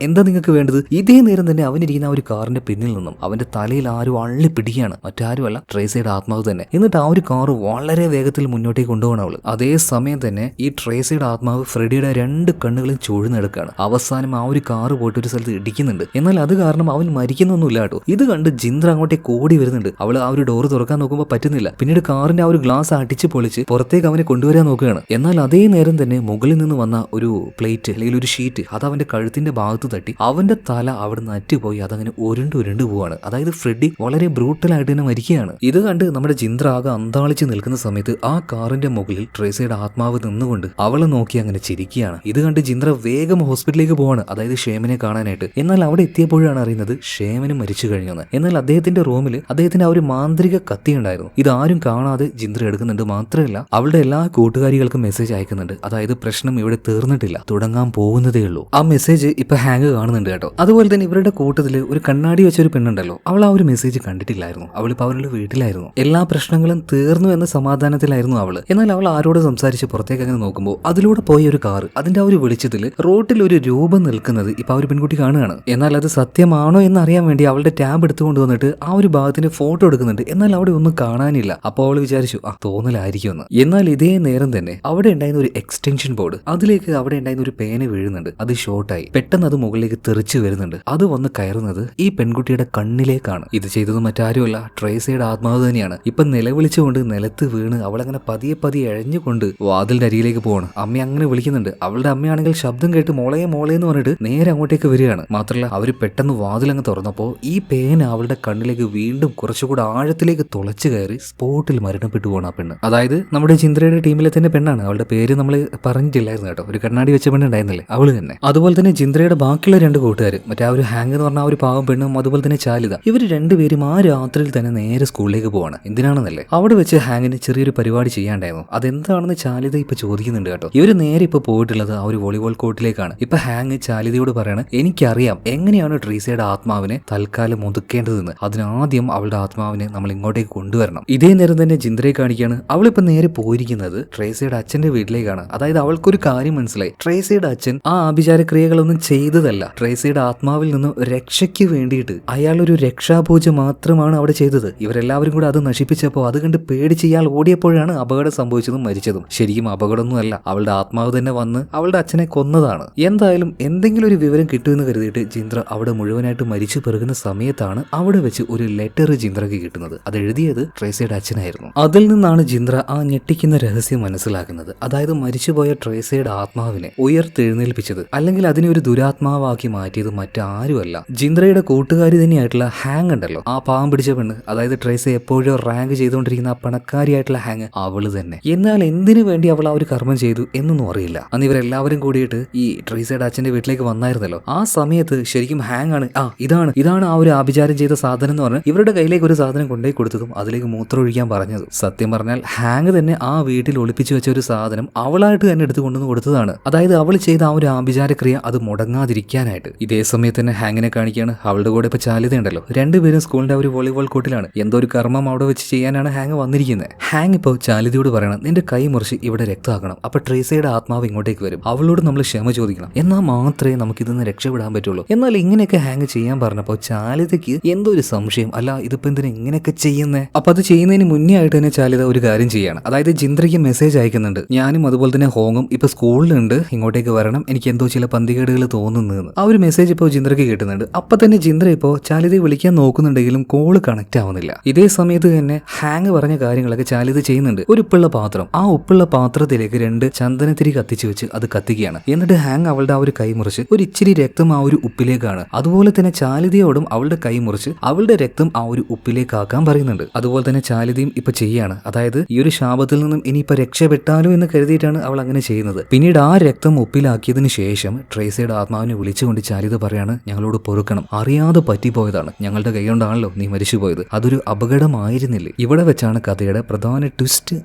എന്താ നിങ്ങൾക്ക് വേണ്ടത്? ഇതേ നേരം തന്നെ അവനിരിക്കുന്ന ആ ഒരു കാറിന്റെ പിന്നിൽ നിന്നും അവന്റെ തലയിൽ ആരും അള്ളി പിടിക്കുകയാണ്. മറ്റാരുമല്ല, ട്രേസയുടെ ആത്മാവ് തന്നെ. എന്നിട്ട് ആ ഒരു കാറ് വളരെ വേഗത്തിൽ മുന്നോട്ടേക്ക് കൊണ്ടുപോകണം അവള്. അതേ സമയം തന്നെ ഈ ട്രേസയുടെ ആത്മാവ് ഫ്രെഡിയുടെ 2 കണ്ണുകളും ചൂഴ്ന്നെടുക്കുകയാണ്. അവസാനം ആ ഒരു കാറ് പോയിട്ട് ഒരു സ്ഥലത്ത് ഇടിക്കുന്നുണ്ട്. എന്നാൽ അത് കാരണം അവൻ മരിക്കുന്നൊന്നുമില്ല കേട്ടോ. ഇത് കണ്ട് ജിന്ദ്ര അങ്ങോട്ടേക്ക് ഓടി വരുന്നുണ്ട്. അവള് ആ ഒരു ഡോറ് തുറക്കാൻ നോക്കുമ്പോൾ പറ്റുന്നില്ല. പിന്നീട് കാറിന്റെ ആ ഒരു ഗ്ലാസ് അടിച്ച് പൊളിച്ച് പുറത്തേക്ക് അവനെ കൊണ്ടുവരാൻ നോക്കുകയാണ്. എന്നാൽ അതേ നേരം തന്നെ മുകളിൽ നിന്ന് വന്ന ഒരു പ്ലേറ്റ് അല്ലെങ്കിൽ ഒരു ഷീറ്റ് അത് അവന്റെ കഴുത്തിന്റെ ഭാഗത്ത് തട്ടി അവന്റെ തല അവിടെ നിന്ന് അറ്റുപോയി അതങ്ങനെ ഉരുണ്ട് പോവാണ്. അതായത് ഫ്രെഡി വളരെ ബ്രൂട്ടലായിട്ട് തന്നെ മരിക്കുകയാണ്. ഇത് കണ്ട് നമ്മുടെ ജിന്ദ്ര ആകെ അന്താളിച്ച് നിൽക്കുന്ന സമയത്ത് ആ കാറിന്റെ മുകളിൽ ട്രേസയുടെ ആത്മാവ് നിന്നുകൊണ്ട് അവളെ നോക്കി അങ്ങനെ ചിരിക്കുകയാണ്. ഇത് കണ്ട് ജിന്ദ്ര വേഗം ഹോസ്പിറ്റലിലേക്ക് പോവാണ്, അതായത് ഷേമനെ കാണാനായിട്ട്. എന്നാൽ അവിടെ എത്തിയപ്പോഴാണ് അറിയുന്നത് ഷേമന് മരിച്ചു കഴിഞ്ഞെന്ന്. എന്നാൽ അദ്ദേഹത്തിന്റെ റൂമിൽ അദ്ദേഹത്തിന്റെ ആ ഒരു മാന്ത്രിക കത്തി ഉണ്ടായിരുന്നു. ഇതാരും കാണാതെ ജിന്ദ്ര എടുക്കുന്നുണ്ട്. മാത്രമല്ല അവളുടെ എല്ലാ കൂട്ടുകാരികൾക്കും മെസ്സേജ് അയക്കുന്നുണ്ട്. അതായത് പ്രശ്നം ഇവിടെ തീർന്നിട്ടില്ല, തുടങ്ങാൻ പോകുന്നതേ ഉള്ളൂ. ആ മെസ്സേജ് ഇപ്പൊ ഹാങ് കാണുന്നുണ്ട് കേട്ടോ. അതുപോലെ തന്നെ ഇവരുടെ കൂട്ടത്തിൽ ഒരു കണ്ണാടി വെച്ചൊരു പെണ്ണുണ്ടല്ലോ, അവൾ ആ ഒരു മെസ്സേജ് കണ്ടിട്ടില്ലായിരുന്നു. അവളിപ്പോ അവരുടെ വീട്ടിലായിരുന്നു. എല്ലാ പ്രശ്നങ്ങളും തീർന്നു എന്ന സമാധാനത്തിലായിരുന്നു അവള്. എന്നാൽ അവൾ ആരോട് സംസാരിച്ച് പുറത്തേക്ക് അങ്ങനെ നോക്കുമ്പോൾ അതിലൂടെ പോയ ഒരു കാറ്, അതിന്റെ ആ ഒരു വെളിച്ചത്തിൽ റോട്ടിൽ ഒരു രൂപം നിൽക്കുന്നത് ഇപ്പൊ ആ ഒരു പെൺകുട്ടി കാണുകയാണ്. എന്നാൽ അത് സത്യമാണോ എന്ന് അറിയാൻ വേണ്ടി അവളുടെ ടാബ് എടുത്തുകൊണ്ട് വന്നിട്ട് ആ ഒരു ഭാഗത്തിന്റെ ഫോട്ടോ എടുക്കുന്നുണ്ട്. എന്നാൽ അവിടെ ഒന്നും കാണാനില്ല. അപ്പോൾ അവൾ വിചാരിച്ചു തോന്നലായിരിക്കുമെന്ന്. എന്നാൽ ഇതേ നേരം തന്നെ അവിടെ ഉണ്ടായിരുന്ന ഒരു എക്സ്റ്റൻഷൻ ബോർഡ്, അതിലേക്ക് അവിടെ ഉണ്ടായിരുന്ന ഒരു പേന വീഴുന്നുണ്ട്. അത് ഷോർട്ടായി പെട്ടെന്ന് അത് മുകളിലേക്ക് തെറിച്ചു വരുന്നുണ്ട്. അത് വന്ന് കയറുന്നത് ഈ പെൺകുട്ടിയുടെ കണ്ണിലേക്കാണ്. ഇത് ചെയ്തത് മറ്റാരുമല്ല, ട്രേസയുടെ ആത്മാവ് തന്നെയാണ്. ഇപ്പൊ നിലവിളിച്ചുകൊണ്ട് നിലത്ത് വീണ് അവളങ്ങനെ പതിയെ എഴഞ്ഞുകൊണ്ട് വാതിലിന്റെ അരികിലേക്ക് പോവാണ്. അമ്മ അങ്ങനെ വിളിക്കുന്നുണ്ട്. അവളുടെ അമ്മയാണെങ്കിൽ ശബ്ദം കേട്ട് മോളെ എന്ന് പറഞ്ഞിട്ട് നേരെ അങ്ങോട്ടേക്ക് വരികയാണ്. മാത്രമല്ല അവര് പെട്ടെന്ന് വാതിലങ്ങ് തുറന്നപ്പോ ഈ പേന അവളുടെ കണ്ണിലേക്ക് വീണ്ടും കുറച്ചുകൂടെ ആഴത്തിലേക്ക് തുളച്ചു കയറി സ്പോട്ടിൽ മരണപ്പെട്ടു പോകണം ആ പെണ്ണ്. അതായത് നമ്മുടെ ചിന്ദ്രയുടെ ടീമിലെ തന്നെ പെണ്ണാണ്. അവളുടെ പേര് നമ്മൾ പറഞ്ഞിട്ടില്ലായിരുന്നു കേട്ടോ. ഒരു കണ്ണാടി വെച്ച പെണ്ണ് ഉണ്ടായിരുന്നില്ലേ, അവള് തന്നെ. അതുപോലെ തന്നെ ചിന്ദ്രയുടെ ബാക്കിയുള്ള 2 കൂട്ടുകാർ, മറ്റേ ആ ഒരു ഹാങ് എന്ന് പറഞ്ഞ ആ ഒരു പാവം പെണ്ണും അതുപോലെ തന്നെ ചാലിത, ഇവർ 2 പേരും ആ രാത്രിയിൽ തന്നെ നേരെ സ്കൂളിലേക്ക് പോവാണ്. എന്തിനാണെന്നല്ലേ, അവിടെ വെച്ച് ഹാങ്ങിന് ചെറിയൊരു പരിപാടി ചെയ്യാണ്ടായിരുന്നു. അതെന്താണെന്ന് ചാലിത ഇപ്പൊ ചോദിക്കുന്നുണ്ട് കേട്ടോ. ഇവര് നേരെ ഇപ്പൊ പോയിട്ടുള്ളത് ആ ഒരു വോളിബോൾ കോർട്ടിലേക്കാണ്. ഇപ്പൊ ഹാങ് ചാലിതയോട് പറയാണ്, എനിക്കറിയാം എങ്ങനെയാണ് ട്രീസയുടെ ആത്മാവിനെ തൽക്കാലം ഒതുക്കേണ്ടതെന്ന്. അതിനാദ്യം അവളുടെ ആത്മാവിനെ നമ്മൾ ഇങ്ങോട്ടേക്ക് കൊണ്ടുവരണം. ഇതേ നേരം തന്നെ ജിന്ദ്രയെ കാണിക്കുകയാണ്. അവളിപ്പോ നേരെ പോയിരിക്കുന്നത് ട്രേസയുടെ അച്ഛന്റെ വീട്ടിലേക്കാണ്. അതായത് അവൾക്കൊരു കാര്യം മനസ്സിലായി, ട്രേസയുടെ അച്ഛൻ ആ ആഭിചാരക്രിയകളൊന്നും ചെയ്തതല്ല. ട്രേസയുടെ ആത്മാവിൽ നിന്നും രക്ഷയ്ക്ക് വേണ്ടിയിട്ട് അയാൾ ഒരു രക്ഷാപൂജ മാത്രമാണ് അവിടെ ചെയ്തത്. ഇവരെല്ലാവരും കൂടെ അത് നശിപ്പിച്ചപ്പോൾ അത് കണ്ട് പേടിച്ച് ഇയാൾ ഓടിയപ്പോഴാണ് അപകടം സംഭവിച്ചതും മരിച്ചതും. ശരിക്കും അപകടമൊന്നുമല്ല, അവളുടെ ആത്മാവ് തന്നെ വന്ന് അവളുടെ അച്ഛനെ കൊന്നതാണ്. എന്തായാലും എന്തെങ്കിലും ഒരു വിവരം കിട്ടുമെന്ന് കരുതിയിട്ട് ജിന്ദ്ര അവിടെ മുഴുവനായിട്ട് മരിച്ചു പെറുകുന്ന സമയത്താണ് അവിടെ വെച്ച് ഒരു ലെറ്റർ ജിന്ദ്രക്ക് കിട്ടുന്നത്. അത് എഴുതിയത് ട്രേസയുടെ അച്ഛനായിരുന്നു. അതിൽ നിന്നാണ് ജിന്ദ്ര ആ ഞെട്ടിക്കുന്ന രഹസ്യം മനസ്സിലാക്കുന്നത്. അതായത് മരിച്ചുപോയ ട്രേസയുടെ ആത്മാവിനെ ഉയർത്തെഴുന്നേൽപ്പിച്ചത് അല്ലെങ്കിൽ അതിനെ ഒരു ദുരാത്മാവാക്കി മാറ്റിയത് മറ്റാരുമല്ല, ജിന്ദ്രയുടെ കൂട്ടുകാരി തന്നെയായിട്ടുള്ള ഹാങ് ഉണ്ടല്ലോ, ആ പാവം പിടിച്ച പെണ്ണ്. അതായത് ട്രേസ എപ്പോഴും റാങ്ക് ചെയ്തുകൊണ്ടിരിക്കുന്ന ആ പണക്കാരിയായിട്ടുള്ള ഹാങ് അവള് തന്നെ. എന്നാൽ എന്തിനു വേണ്ടി അവൾ ആ ഒരു കർമ്മം ചെയ്തു എന്നൊന്നും അറിയില്ല. അന്ന് ഇവരെല്ലാവരും കൂടിയിട്ട് ഈ ട്രേസയുടെ അച്ഛന്റെ വീട്ടിലേക്ക് വന്നായിരുന്നല്ലോ. ആ സമയത്ത് ശരിക്കും ഹാങ് ആണ് ഇതാണ് ആ ഒരു ആഭിചാരം ചെയ്ത സാധനം എന്ന് പറഞ്ഞ് ഇവരുടെ കയ്യിലേക്ക് ഒരു സാധനം കൊണ്ടുപോയി കൊടുത്തതും അതിലേക്ക് മൂത്രം ഒഴിക്കാൻ പറഞ്ഞതും. സത്യം പറഞ്ഞാൽ ഹാങ് തന്നെ ആ വീട്ടിൽ ഒളിപ്പിച്ചു വെച്ച ഒരു സാധനം അവളായിട്ട് തന്നെ എടുത്ത് കൊണ്ടുവന്ന് കൊടുത്തതാണ്. അതായത് അവൾ ചെയ്ത ആ ഒരു ആഭിചാരക്രിയ അത് മുടങ്ങാതിരിക്കാനായിട്ട്. ഇതേ സമയത്ത് തന്നെ ഹാങ്ങിനെ കാണിക്കുകയാണ്. അവളുടെ കൂടെ ഇപ്പൊ ചാലിതയുണ്ടല്ലോ, 2 പേരും സ്കൂളിന്റെ ആ ഒരു വോളിബോൾ കോർട്ടിലാണ്. എന്തോ ഒരു കർമ്മം അവിടെ വെച്ച് ചെയ്യാനാണ് ഹാങ് വന്നിരിക്കുന്നത്. ഹാങ് ഇപ്പോൾ ചാലിതയോട് പറയണം, പറയണം നിന്റെ കൈ മുറിച്ച് ഇവിടെ രക്തമാക്കണം. അപ്പൊ ട്രേസയുടെ ആത്മാവ് ഇങ്ങോട്ടേക്ക് വരും. അവളോട് നമ്മൾ ക്ഷമ ചോദിക്കണം. എന്നാൽ മാത്രമേ നമുക്ക് ഇതിന്ന് രക്ഷപ്പെടാൻ പറ്റുള്ളൂ. എന്നാൽ ഇങ്ങനെയൊക്കെ ഹാങ് ചെയ്യാൻ പറഞ്ഞപ്പോൾ ചാലിതയ്ക്ക് എന്തോ ഒരു സംശയം. അല്ല ഇതിപ്പോ എന്തിനാ ഇങ്ങനെയൊക്കെ ചെയ്യുന്നേ? അപ്പൊ അത് ചെയ്യുന്നതിന് മുന്നേ ആയിട്ട് തന്നെ ചാലിത ഒരു കാര്യം ചെയ്യാണ്. അതായത് ജിന്ദ്രയ്ക്ക് മെസ്സേജ് അയക്കുന്നുണ്ട്. ഞാനും അതുപോലെ തന്നെ ഹോങ്ങും ഇപ്പൊ സ്കൂളിലുണ്ട്, ഇങ്ങോട്ടേക്ക് വരണം, എനിക്ക് എന്തോ ചില പന്തികേടുകൾ തോന്നുന്നു. ആ ഒരു മെസ്സേജ് ഇപ്പോൾ ജിന്ദ്രയ്ക്ക് കിട്ടുന്നുണ്ട്. അപ്പൊ തന്നെ ജിന്ദ്ര ഇപ്പോൾ ചാലിതയെ വിളിക്കാൻ നോക്കുന്നുണ്ടെങ്കിലും കോള് കണക്ട് ആവുന്നില്ല. ഇതേ സമയത്ത് തന്നെ ഹാങ് പറഞ്ഞ കാര്യങ്ങളൊക്കെ ചാലിത ചെയ്യുന്നുണ്ട്. ഒരു ഉപ്പുള്ള പാത്രം, ആ ഉപ്പുള്ള പാത്രത്തിലേക്ക് 2 ചന്ദനത്തിരി കത്തിച്ചു വെച്ച് അത് കത്തിക്കുകയാണ്. എന്നിട്ട് ഹാങ് അവളുടെ ആ ഒരു കൈ മുറിച്ച് ഒരു ഇച്ചിരി രക്തം ആ ഒരു ഉപ്പിലേക്കാണ്. അതുപോലെ തന്നെ ചാലിതയോടും അവളുടെ കൈ മുറിച്ച് അവളുടെ രക്തം ആ ഒരു ഉപ്പിലേക്കാക്കാൻ പറയുന്നുണ്ട്. അതുപോലെ തന്നെ ചാലിതയും ഇപ്പൊ ചെയ്യാണ്. അതായത് ഈ ഒരു ശാപത്തിൽ നിന്നും ഇനിയിപ്പോ രക്ഷപ്പെട്ടാലോ എന്ന് കരുതിയിട്ടാണ് അവൾ അങ്ങനെ ചെയ്യുന്നത്. പിന്നീട് ആ രക്തം ഉപ്പിലാക്കിയതിനു ശേഷം ട്രേസയുടെ ആത്മാവിനെ വിളിച്ചുകൊണ്ട് ചാലിത പറയാണ്, ഞങ്ങളോട് പൊറുക്കണം, അറിയാതെ പറ്റിപ്പോയതാണ്, ഞങ്ങളുടെ കൈകൊണ്ടാണല്ലോ നീ മരിച്ചുപോയത്, അതൊരു അപകടമായിരുന്നില്ലേ. ഇവിടെ വെച്ചാണ് കഥയുടെ പ്രധാന ട്വിസ്റ്റ്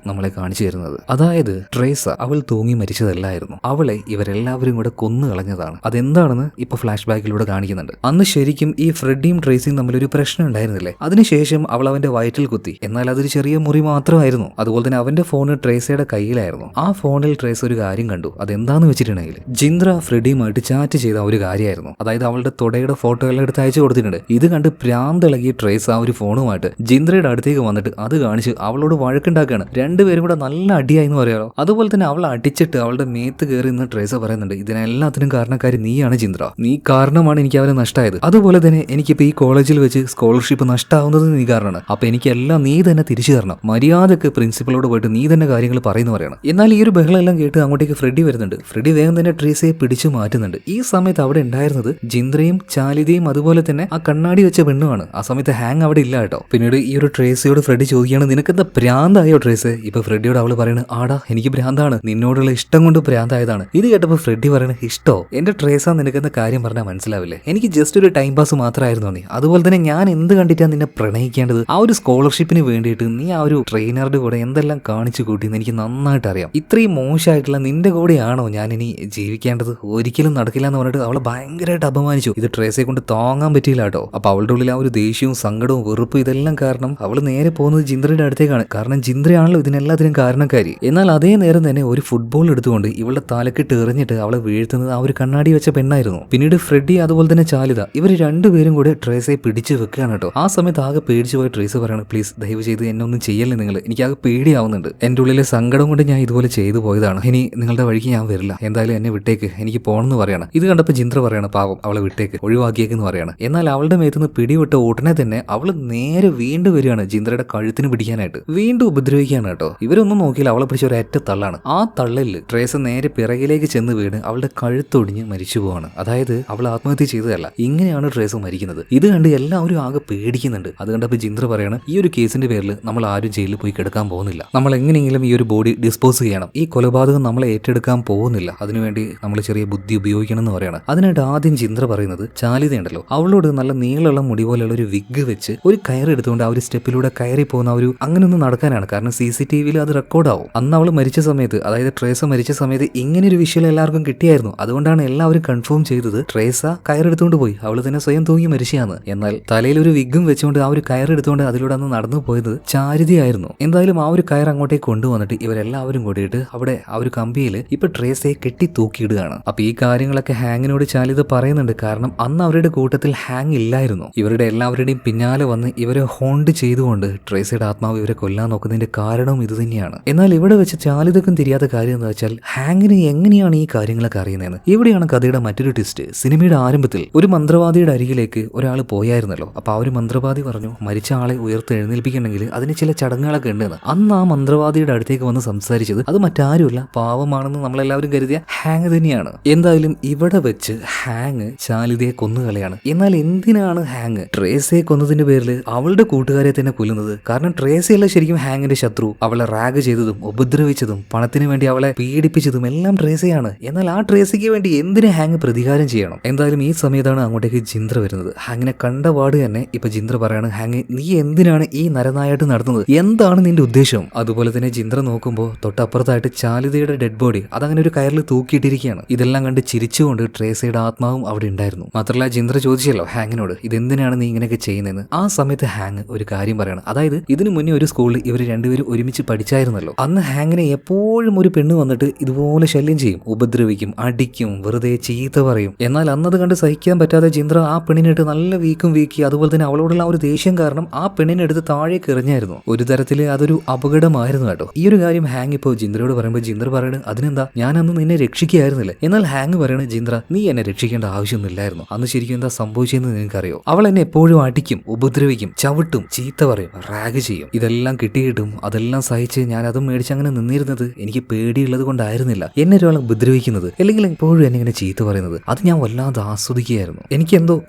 നമ്മളെ കാണിച്ചു തരുന്നത്. അതായത് ട്രേസ അവൾ തൂങ്ങി മരിച്ചതല്ലായിരുന്നു, അവളെ ഇവരെല്ലാവരും കൂടെ കൊന്നു കളഞ്ഞതാണ്. അതെന്താണെന്ന് ഇപ്പൊ ഫ്ലാഷ് ബാക്കിലൂടെ കാണിക്കുന്നുണ്ട്. അന്ന് ശരിക്കും ഈ ഫ്രെഡിയും ട്രേസിയും തമ്മിലൊരു പ്രശ്നം ഉണ്ടായിരുന്നില്ലേ. അതിനുശേഷം അവൾ അവന്റെ വയറ്റിൽ കുത്തി. എന്നാൽ അതൊരു ചെറിയ മുറി മാത്രമായിരുന്നു. അതുപോലെ തന്നെ അവന്റെ ഫോണ് ട്രേസയുടെ കയ്യിലായിരുന്നു. ആ ഫോണിൽ ട്രേസ് ഒരു കാര്യം കണ്ടു. അതെന്താന്ന് വെച്ചിട്ടുണ്ടെങ്കിൽ ജിന്ദ്ര ഫ്രെഡിയുമായിട്ട് ചാറ്റ് ചെയ്ത ഒരു കാര്യമായിരുന്നു. അതായത് അവളുടെ തുടയുടെ ഫോട്ടോ എല്ലാം എടുത്ത് അയച്ചു കൊടുത്തിട്ടുണ്ട്. ഇത് കണ്ട് ഭ്രാന്തിളകിയ ട്രേസ് ആ ഒരു ഫോണുമായിട്ട് ജിന്ദ്രയുടെ അടുത്തേക്ക് വന്നിട്ട് അത് കാണിച്ച് അവളോട് വഴക്കുണ്ടാക്കുകയാണ്. രണ്ടുപേരും കൂടെ നല്ല അടിയായി എന്ന് പറയാമോ. അതുപോലെ തന്നെ അവൾ അടിച്ചിട്ട് അവളുടെ മേത്ത് കയറി നിന്ന് ട്രേസ പറയുന്നുണ്ട്, ഇതിനെല്ലാത്തിനും കാരണക്കാരി നീയാണ് ജിന്ദ്ര, നീ കാരണമാണ് എനിക്ക് അവരെ നഷ്ടമായത്. അതുപോലെ തന്നെ എനിക്കിപ്പോ ഈ കോളേജിൽ വെച്ച് സ്കോളർഷിപ്പ് നഷ്ടമാവുന്നത് നീ കാരണമാണ്. അപ്പൊ എനിക്കെല്ലാം നീ തന്നെ തിരിച്ചു തരണം, മര്യാദക്ക് പ്രിൻസിപ്പളോട് പോയിട്ട് നീ തന്നെ കാര്യങ്ങൾ പറയുന്നു പറയണം. എന്നാൽ ഈ ഒരു ബഹളമെല്ലാം കേട്ട് അങ്ങോട്ടേക്ക് ഫ്രെഡി വരുന്നുണ്ട്. ഫ്രെഡി വേഗം തന്നെ ട്രേസയെ പിടിച്ചു മാറ്റുന്നുണ്ട്. ഈ സമയത്ത് അവിടെ ഉണ്ടായിരുന്നത് ജിന്ദ്രയും ചാലിതയും അതുപോലെ തന്നെ ആ കണ്ണാടി വെച്ച പെണ്ണുമാണ്. ആ സമയത്ത് ഹാങ് അവിടെ ഇല്ല കേട്ടോ. പിന്നീട് ഈ ഒരു ട്രേസയോട് ഫ്രെഡി ചോദിക്കുകയാണ്, നിനക്കെന്താ ഭ്രാന്തായോ ട്രേസ്? ഇപ്പൊ ഫ്രെഡിയോട് അവള് പറയുന്നത്, ആടാ എനിക്ക് ഭ്രാന്താണ്, നിന്നോടുള്ള ഇഷ്ടം കൊണ്ട് ഭ്രാന്തായതാണ്. ഇത് കേട്ടപ്പോ ഫ്രെഡി പറയണ, ഇഷ്ടോ? എന്റെ ട്രേസ നിനക്കെന്താ കാര്യം പറഞ്ഞാൽ മനസ്സിലാവില്ലേ, എനിക്ക് ജസ്റ്റ് ഒരു ടൈം പാസ് മാത്രമായിരുന്നു നീ. അതുപോലെ തന്നെ ഞാൻ എന്ത് കണ്ടിട്ടാണ് നിന്നെ പ്രണയിക്കേണ്ടത്? ആ ഒരു സ്കോളർഷിപ്പിന് വേണ്ടിയിട്ട് നീ ആ ഒരു ട്രെയിനറുടെ കൂടെ എന്തെല്ലാം കാണിച്ചു കൂട്ടിയെന്ന് എനിക്ക് നന്നായിട്ട് അറിയാം. ഇത്രയും മോശമായിട്ടുള്ള നിന്റെ കൂടെയാണോ ഞാൻ ഇനി ജീവിക്കേണ്ടത്? ഒരിക്കലും നടക്കില്ല എന്ന് പറഞ്ഞിട്ട് അവളെ ഭയങ്കരമായിട്ട് അപമാനിച്ചു. ഇത് ട്രേസയെ കൊണ്ട് താങ്ങാൻ പറ്റിയില്ല കേട്ടോ. അപ്പൊ അവളുടെ ഉള്ളിൽ ആ ഒരു ദേഷ്യവും സങ്കടവും വെറുപ്പും ഇതെല്ലാം കാരണം അവൾ നേരെ പോകുന്നത് ജിന്ദ്രയുടെ അടുത്തേക്കാണ്. കാരണം ജിന്ദ്രയാണല്ലോ ഇതിനെല്ലാത്തിനും കാരണക്കാരി. എന്നാൽ അതേ നേരം തന്നെ ഒരു ഫുട്ബോൾ എടുത്തുകൊണ്ട് ഇവളുടെ തലക്കിട്ട് എറിഞ്ഞിട്ട് അവളെ വീഴ്ത്തുന്നത് ആ ഒരു കണ്ണാടി വെച്ച പെണ്ണായിരുന്നു. പിന്നീട് ഫ്രെഡി അതുപോലെ തന്നെ ചാലിത ഇവർ രണ്ടുപേരും കൂടെ ട്രേസയെ പിടിച്ചു വെക്കുകയാണ് കേട്ടോ. ആ സമയത്ത് ആകെ പേടിച്ചു പോയ ട്രേസ് പറയണം, പ്ലീസ് ദയവ് ചെയ്ത് എന്നെ ഒന്നും ചെയ്യല്ലേ നിങ്ങൾ, എനിക്കാകെ പേടിയാവുന്നുണ്ട്, എന്റെ ഉള്ളിലെ സങ്കടം കൊണ്ട് ഞാൻ ഇതുപോലെ ചെയ്തു പോയതാണ്, ഇനി നിങ്ങളുടെ വഴിക്ക് ഞാൻ വരില്ല, എന്തായാലും എന്നെ വിട്ടേക്ക്, എനിക്ക് പോകണമെന്ന് പറയാണ്. ഇത് കണ്ടപ്പോൾ ജിന്ദ്ര പറയാണ്, പാവം അവളെ വിട്ടേക്ക്, ഒഴിവാക്കിയേക്കെന്ന് പറയാണ്. എന്നാൽ അവളുടെ മേത്തുനിന്ന് പിടിവിട്ട ഉടനെ തന്നെ അവള് നേരെ വീണ്ടും വരികയാണ് ജിന്ദ്രയുടെ കഴുത്തിന് പിടിക്കാനായിട്ട്. വീണ്ടും ഉപദ്രവിക്കുകയാണ് കേട്ടോ. ഇവരൊന്നും നോക്കിയില്ല, അവളെ പിടിച്ച ഒരൊറ്റ തള്ളാണ്. ആ തള്ളലിൽ ട്രേസ നേരെ പിറകിലേക്ക് ചെന്ന് വീണ് അവളുടെ കഴുത്തൊടിഞ്ഞ് മരിച്ചു പോവാണ്. അതായത് അവൾ ആത്മഹത്യ ചെയ്തതല്ല, ഇങ്ങനെയാണ് ട്രേസ മരിക്കുന്നത്. ഇത് കണ്ട് എല്ലാവരും ആകെ പേടിക്കുന്നുണ്ട്. അത് കണ്ടപ്പോൾ ജിന്ദ്ര പറയാണ്, ഈ ഒരു കേസിന്റെ പേരിൽ നമ്മൾ ആരും ജയിലിൽ പോയി കിടക്കാൻ പോകുന്നില്ല, നമ്മൾ എങ്ങനെയെങ്കിലും ഈ ഒരു ബോഡി ഡിസ്പോസ് ചെയ്യണം, ഈ കൊലപാതകം നമ്മളെ ഏറ്റെടുക്കാൻ പോകുന്നില്ല, അതിനുവേണ്ടി നമ്മൾ ചെറിയ ബുദ്ധി ഉപയോഗിക്കണം എന്ന് പറയാണ്. അതിനായിട്ട് ആദ്യം ജിന്ദ്ര പറയുന്നത് ചാലിതയുണ്ടല്ലോ, അവളോട് നല്ല നീളമുള്ള മുടി പോലെയുള്ള ഒരു വിഗ് വെച്ച് ഒരു കയർ എടുത്തുകൊണ്ട് ആ ഒരു സ്റ്റെപ്പിലൂടെ കയറി പോകുന്ന ഒരു അങ്ങനെയൊന്നും നടക്കാനാണ്. കാരണം CCTVയിൽ അത് റെക്കോർഡാവും. അന്ന് അവൾ മരിച്ച സമയത്ത്, അതായത് ട്രേസ മരിച്ച സമയത്ത് ഇങ്ങനെ ഒരു വിഷ്വൽ എല്ലാവർക്കും കിട്ടിയായിരുന്നു. അതുകൊണ്ടാണ് എല്ലാവരും കൺഫേം ചെയ്തത് ട്രേസ കയറെടുത്തുകൊണ്ട് പോയി അവൾ തന്നെ സ്വയം തൂങ്ങി മരിച്ചാന്ന്. എന്നാൽ തലയിൽ ഒരു വിഗും വെച്ചുകൊണ്ട് ആ ഒരു കയറെടുത്തുകൊണ്ട് അതിലൂടെ അന്ന് നടന്നു പോയത് ചാരിതയായിരുന്നു. എന്തായാലും ആ ഒരു കയർ അങ്ങോട്ടേക്ക് കൊണ്ടുവന്നിട്ട് ഇവരെല്ലാവരും കൂടിയിട്ട് അവിടെ ആ ഒരു കമ്പിയിൽ ഇപ്പൊ ട്രേസയെ കെട്ടി തൂക്കിയിടുകയാണ്. അപ്പൊ ഈ കാര്യങ്ങളൊക്കെ ഹാങ്ങിനോട് ചാലിത പറയുന്നുണ്ട്. കാരണം അന്ന് അവരുടെ കൂട്ടത്തിൽ ഹാങ് ഇല്ലായിരുന്നു. ഇവരുടെ എല്ലാവരുടെയും പിന്നാലെ വന്ന് ഇവരെ ഹോണ്ട് ചെയ്തുകൊണ്ട് ട്രേസയുടെ ആത്മാവ് ഇവരെ കൊല്ലാൻ നോക്കുന്നതിന്റെ കാരണവും ഇത് തന്നെയാണ്. എന്നാൽ ഇവിടെ വെച്ച് ചാലിതക്കും തിരിയാത്ത കാര്യം എന്താ വെച്ചാൽ ഹാങ്ങിന് എങ്ങനെയാണ് ഈ കാര്യങ്ങളൊക്കെ അറിയുന്നതെന്ന്. ഇവിടെയാണ് കഥയുടെ മറ്റൊരു ട്വിസ്റ്റ്. സിനിമയുടെ ആരംഭത്തിൽ ഒരു മന്ത്രവാദിയുടെ അരികിലേക്ക് ഒരാൾ പോയായിരുന്നല്ലോ. അപ്പൊ ആ ഒരു മന്ത്രവാദി പറഞ്ഞു, മരിച്ച ആളെ ഉയർത്തെഴുന്നേൽപ്പിക്കണമെങ്കിൽ അതിന് ചില ചടങ്ങുകളൊക്കെ ഉണ്ടെന്ന്. അന്ന് ആ മന്ത്രവാദിയുടെ അടുത്തേക്ക് വന്ന് സംസാരിച്ചത് അത് മറ്റാരുമല്ല, പാവമാണെന്ന് നമ്മളെല്ലാവരും കരുതിയ ഹാങ് തന്നെയാണ്. എന്തായാലും ഇവിടെ വെച്ച് ഹാങ് ചാലിതയെ കൊന്നുകളയാണ്. എന്നാൽ എന്തിനാണ് ഹാങ് ട്രേസയെ കൊന്നതിന്റെ പേരിൽ അവളുടെ കൂട്ടുകാരെ തന്നെ കൊല്ലുന്നത്? കാരണം ട്രേസയല്ല ശരിക്കും ഹാങ്ങിന്റെ ശത്രു. അവളെ റാഗ് ചെയ്തതും ഉപദ്രവിച്ചതും പണത്തിന് വേണ്ടി അവളെ പീഡിപ്പിച്ചതും എല്ലാം ട്രേസയാണ്. എന്നാൽ ആ ട്രേസയ്ക്ക് വേണ്ടി എന്തിനു ഹാങ് പ്രതികാരം ചെയ്യണം? എന്തായാലും ഈ സമയത്താണ് അങ്ങോട്ടേക്ക് ജിന്ദ്ര വരുന്നത്. ഹാങ്ങിനെ കണ്ട പാട് തന്നെ ഇപ്പൊ ജിന്ദ്ര പറയാണ്, ഹാങ് നീ എന്തിനാണ് ഈ നരനായിട്ട് നടത്തുന്നത്? എന്താണ് നിന്റെ ഉദ്ദേശം? അതുപോലെ തന്നെ ജിന്ദ്ര നോക്കുമ്പോൾ തൊട്ടപ്പുറത്തായിട്ട് ചാലിതയുടെ ഡെഡ് ബോഡി അതങ്ങനെ ഒരു കയറിൽ തൂക്കിയിട്ടിരിക്കുകയാണ്. ഇതെല്ലാം കണ്ട് ചിരിച്ചുകൊണ്ട് ട്രേസയുടെ ആത്മാവും അവിടെ ഉണ്ടായിരുന്നു. മാത്രമല്ല ജിന്ദ്ര ചോദിച്ചല്ലോ ഹാങ്ങിനോട്, ഇതെന്തിനാണ് നീ ഇങ്ങനെയൊക്കെ ചെയ്യുന്നതെന്ന്. ആ സമയത്ത് ഹാങ് ഒരു കാര്യം പറയണം. അതായത് ഇതിനു മുന്നേ ഒരു സ്കൂളിൽ ഇവർ രണ്ടുപേരും ഒരുമിച്ച് പഠിച്ച പഠിച്ചായിരുന്നല്ലോ. അന്ന് ഹാങ്ങിനെ എപ്പോഴും ഒരു പെണ്ണ് വന്നിട്ട് ഇതുപോലെ ശല്യം ചെയ്യും, ഉപദ്രവിക്കും, അടിക്കും, വെറുതെ ചീത്ത പറയും. എന്നാൽ അന്നത് കണ്ട് സഹിക്കാൻ പറ്റാതെ ജിന്ദ്ര ആ പെണ്ണിനിട്ട് നല്ല വീക്കി. അതുപോലെ തന്നെ അവളോടുള്ള ആ ഒരു ദേഷ്യം കാരണം ആ പെണ്ണിനെ എടുത്ത് താഴേക്ക് എറിഞ്ഞായിരുന്നു. ഒരു തരത്തില് അതൊരു അപകടമായിരുന്നു കേട്ടോ. ഈ ഒരു കാര്യം ഹാങ് ഇപ്പോൾ ജിന്ദ്രയോട് പറയുമ്പോൾ ജിന്ദ്ര പറയണത് അതിനെന്താ, ഞാൻ അന്ന് നിന്നെ രക്ഷിക്കുകയായിരുന്നില്ലേ. എന്നാൽ ഹാങ് പറയണത് ജിന്ദ്ര നീ എന്നെ രക്ഷിക്കേണ്ട ആവശ്യമൊന്നുമില്ലായിരുന്നു, അന്ന് ശരിക്കും എന്താ സംഭവിച്ചെന്ന് നിനക്കറിയോ. അവൾ എന്നെ എപ്പോഴും അടിക്കും, ഉപദ്രവിക്കും, ചവിട്ടും, ചീത്ത പറയും, റാഗ് ചെയ്യും. ഇതെല്ലാം കിട്ടിയിട്ടും അതെല്ലാം സഹിച്ച് ഞാൻ അതും മേടിച്ച് അങ്ങനെ നിന്നിരുന്നത് എനിക്ക് പേടിയുള്ളത് കൊണ്ടായിരുന്നില്ല. എന്നെ ഒരാൾ ഉപദ്രവിക്കുന്നത് അല്ലെങ്കിൽ എപ്പോഴും എന്നെ ഇങ്ങനെ ചീത്ത പറയുന്നത് അത് ഞാൻ വല്ലാതെ ആസ്വദിക്കുകയായിരുന്നു.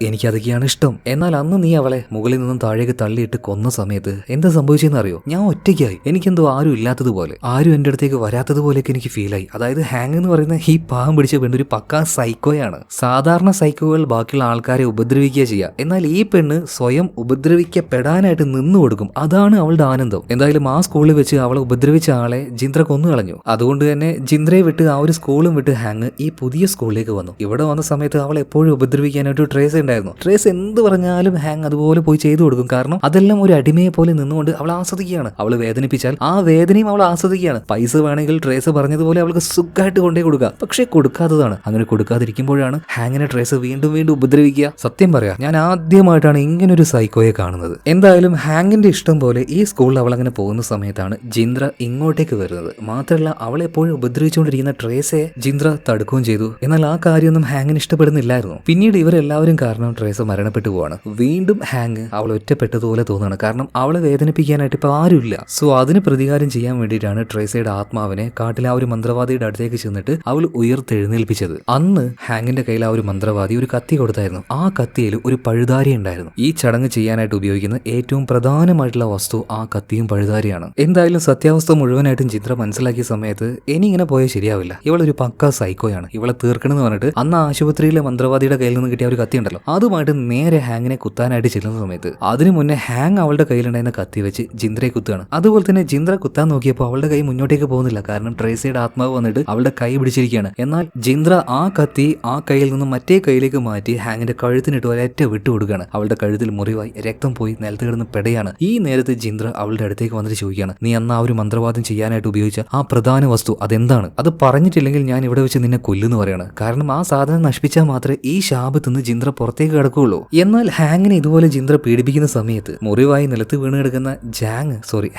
എനിക്കതൊക്കെയാണ് ഇഷ്ടം. എന്നാൽ അന്ന് നീ അവളെ മുകളിൽ നിന്നും താഴേക്ക് തള്ളിയിട്ട് കൊന്ന സമയത്ത് എന്താ സംഭവിച്ചെന്ന് അറിയോ, ഞാൻ ഒറ്റയ്ക്കായി. എനിക്കെന്തോ ആരും ഇല്ലാത്തതുപോലെ, ആരും എൻ്റെ അടുത്തേക്ക് വരാത്തതുപോലെയൊക്കെ എനിക്ക് ഫീലായി. അതായത് ഹാങ് എന്ന് പറയുന്ന ഈ പാവം പിടിച്ച പെണ്ണ് ഒരു പക്കാ സൈക്കോയാണ്. സാധാരണ സൈക്കോകൾ ബാക്കിയുള്ള ആൾക്കാരെ ഉപദ്രവിക്കുക ചെയ്യുക, എന്നാൽ ഈ പെണ്ണ് സ്വയം ഉപദ്രവിക്കപ്പെടാനായിട്ട് നിന്നു കൊടുക്കും. അതാണ് അവളുടെ ആനന്ദം. എന്തായാലും ആ സ്കൂളിൽ വെച്ച് അവളെ ഉപദ്രവിച്ച ആളെ ജിന്ദ്ര കൊന്നു കളഞ്ഞു. അതുകൊണ്ട് തന്നെ ജിന്ദ്രയെ വിട്ട് ആ ഒരു സ്കൂളും വിട്ട് ഹാങ് ഈ പുതിയ സ്കൂളിലേക്ക് വന്നു. ഇവിടെ വന്ന സമയത്ത് അവളെ എപ്പോഴും ഉപദ്രവിക്കാനായിട്ട് ട്രേസ് ഉണ്ടായിരുന്നു. ട്രേസ് എന്ത് പറഞ്ഞാലും ഹാങ് അതുപോലെ പോയി ചെയ്തു കൊടുക്കും. കാരണം അതെല്ലാം ഒരു അടിമയെ പോലെ നിന്നുകൊണ്ട് അവൾ ആസ്വദിക്കുകയാണ്. അവൾ വേദനിപ്പിച്ചാൽ ആ വേദനയും അവൾ ആസ്വദിക്കുകയാണ്. പൈസ വേണമെങ്കിൽ ട്രേസ് പറഞ്ഞതുപോലെ അവൾക്ക് സുഖമായിട്ട് കൊണ്ടേ കൊടുക്കുക. പക്ഷേ കൊടുക്കാത്തതാണ്. അങ്ങനെ കൊടുക്കാതിരിക്കുമ്പോഴാണ് ഹാങ്ങിനെ ട്രേസ് വീണ്ടും ഉപദ്രവിക്കുക. സത്യം പറയാം, ഞാൻ ആദ്യമായിട്ടാണ് ഇങ്ങനൊരു സൈക്കോയെ കാണുന്നത്. എന്തായാലും ഹാങ്ങിന്റെ ഇഷ്ടം പോലെ ഈ സ്കൂളിൽ അവൾ അങ്ങനെ പോകുന്ന സമയത്താണ് ജിന്ദ്ര ഇങ്ങോട്ടേക്ക് വരുന്നത്. മാത്രമല്ല അവളെപ്പോഴും ഉപദ്രവിച്ചുകൊണ്ടിരിക്കുന്ന ട്രേസയെ ജിന്ദ്ര തടുക്കുകയും ചെയ്തു. എന്നാൽ ആ കാര്യമൊന്നും ഹാങ്ങിന് ഇഷ്ടപ്പെടുന്നില്ലായിരുന്നു. പിന്നീട് ഇവരെല്ലാവരും കാരണം ട്രേസ മരണപ്പെട്ടു പോവാണ്. വീണ്ടും ഹാങ് അവൾ ഒറ്റപ്പെട്ടതുപോലെ തോന്നുകയാണ്. കാരണം അവളെ വേദനിപ്പിക്കാനായിട്ട് ഇപ്പൊ ആരുമില്ല. സോ അതിന് പ്രതികാരം ചെയ്യാൻ വേണ്ടിയിട്ടാണ് ട്രേസയുടെ ആത്മാവിനെ കാട്ടിലെ ആ ഒരു മന്ത്രവാദിയുടെ അടുത്തേക്ക് ചെന്നിട്ട് അവൾ ഉയർത്തെഴുന്നേൽപ്പിച്ചത്. അന്ന് ഹാങ്ങിന്റെ കയ്യിൽ ആ ഒരു മന്ത്രവാദി ഒരു കത്തി കൊടുത്തായിരുന്നു. ആ കത്തിയിൽ ഒരു പഴുതാരി ഉണ്ടായിരുന്നു. ഈ ചടങ്ങ് ചെയ്യാനായിട്ട് ഉപയോഗിക്കുന്ന ഏറ്റവും പ്രധാനമായിട്ടുള്ള വസ്തു ആ കത്തിയും പഴുതാരിയാണ്. എന്തായാലും സത്യാവസ്ഥ മുഴുവനായിട്ടും ചിത്ര മനസ്സിലാക്കിയ സമയത്ത് ഇനി ഇങ്ങനെ പോയാൽ ശരിയാവില്ല, ഇവളൊരു പക്ക സൈക്കോയാണ്, ഇവളെ തീർക്കണമെന്ന് പറഞ്ഞിട്ട് അന്ന് ആശുപത്രിയിലെ മന്ത്രവാദിയുടെ കയ്യിൽ നിന്ന് കിട്ടിയ ഒരു കത്തി ഉണ്ടല്ലോ, അതുമായിട്ട് നേരെ ഹാങ്ങിനെ കുത്താനായിട്ട് ചെല്ലുന്ന സമയത്ത് അതിനു മുന്നേ ഹാങ് അവളുടെ കയ്യിലുണ്ടായിരുന്ന കത്തി വെച്ച് ജിന്ദ്രയെ കുത്തുകയാണ്. അതുപോലെ തന്നെ ജിന്ദ്ര കുത്താൻ നോക്കിയപ്പോൾ അവളുടെ കൈ മുന്നോട്ടേക്ക് പോകുന്നില്ല. കാരണം ട്രേസിയുടെ ആത്മാവ് വന്നിട്ട് അവളുടെ കൈ പിടിച്ചിരിക്കുകയാണ്. എന്നാൽ ജിന്ദ്ര ആ കത്തി ആ കയ്യിൽ നിന്നും മറ്റേ കൈയിലേക്ക് മാറ്റി ഹാങ്ങിന്റെ കഴുത്തിനിട്ട് ഒരൊറ്റ വിട്ടുകൊടുക്കുകയാണ്. അവളുടെ കഴുത്തിൽ മുറിവായി രക്തം പോയി നിലത്ത് കിടന്ന് പെടയാണ്. ഈ നേരത്ത് ജിന്ദ്ര അവളുടെ അടുത്തേക്ക് വന്നിട്ട് ചോദിക്കുകയാണ്, നീ അന്ന് ആ ഒരു മന്ത്രവാദം ചെയ്യാനായിട്ട് ഉപയോഗിച്ച ആ പ്രധാന വസ്തു അതെന്താണ്? അത് പറഞ്ഞിട്ടില്ലെങ്കിൽ ഞാൻ ഇവിടെ വെച്ച് നിന്നെ കൊല്ലുന്നു പറയാണ്. കാരണം ആ സാധനം നശിപ്പിച്ചാൽ മാത്രമേ ഈ ശാപത്ത് നിന്ന് ജിന്ദ്ര പുറത്തേക്ക് കിടക്കുകയുള്ളൂ. എന്നാൽ ഹാങ്ങിനെ ഇതുപോലെ ജിന്ദ്ര പീഡിപ്പിക്കുന്ന സമയത്ത് മുറിവായി നിലത്ത് വീണ് കിടക്കുന്ന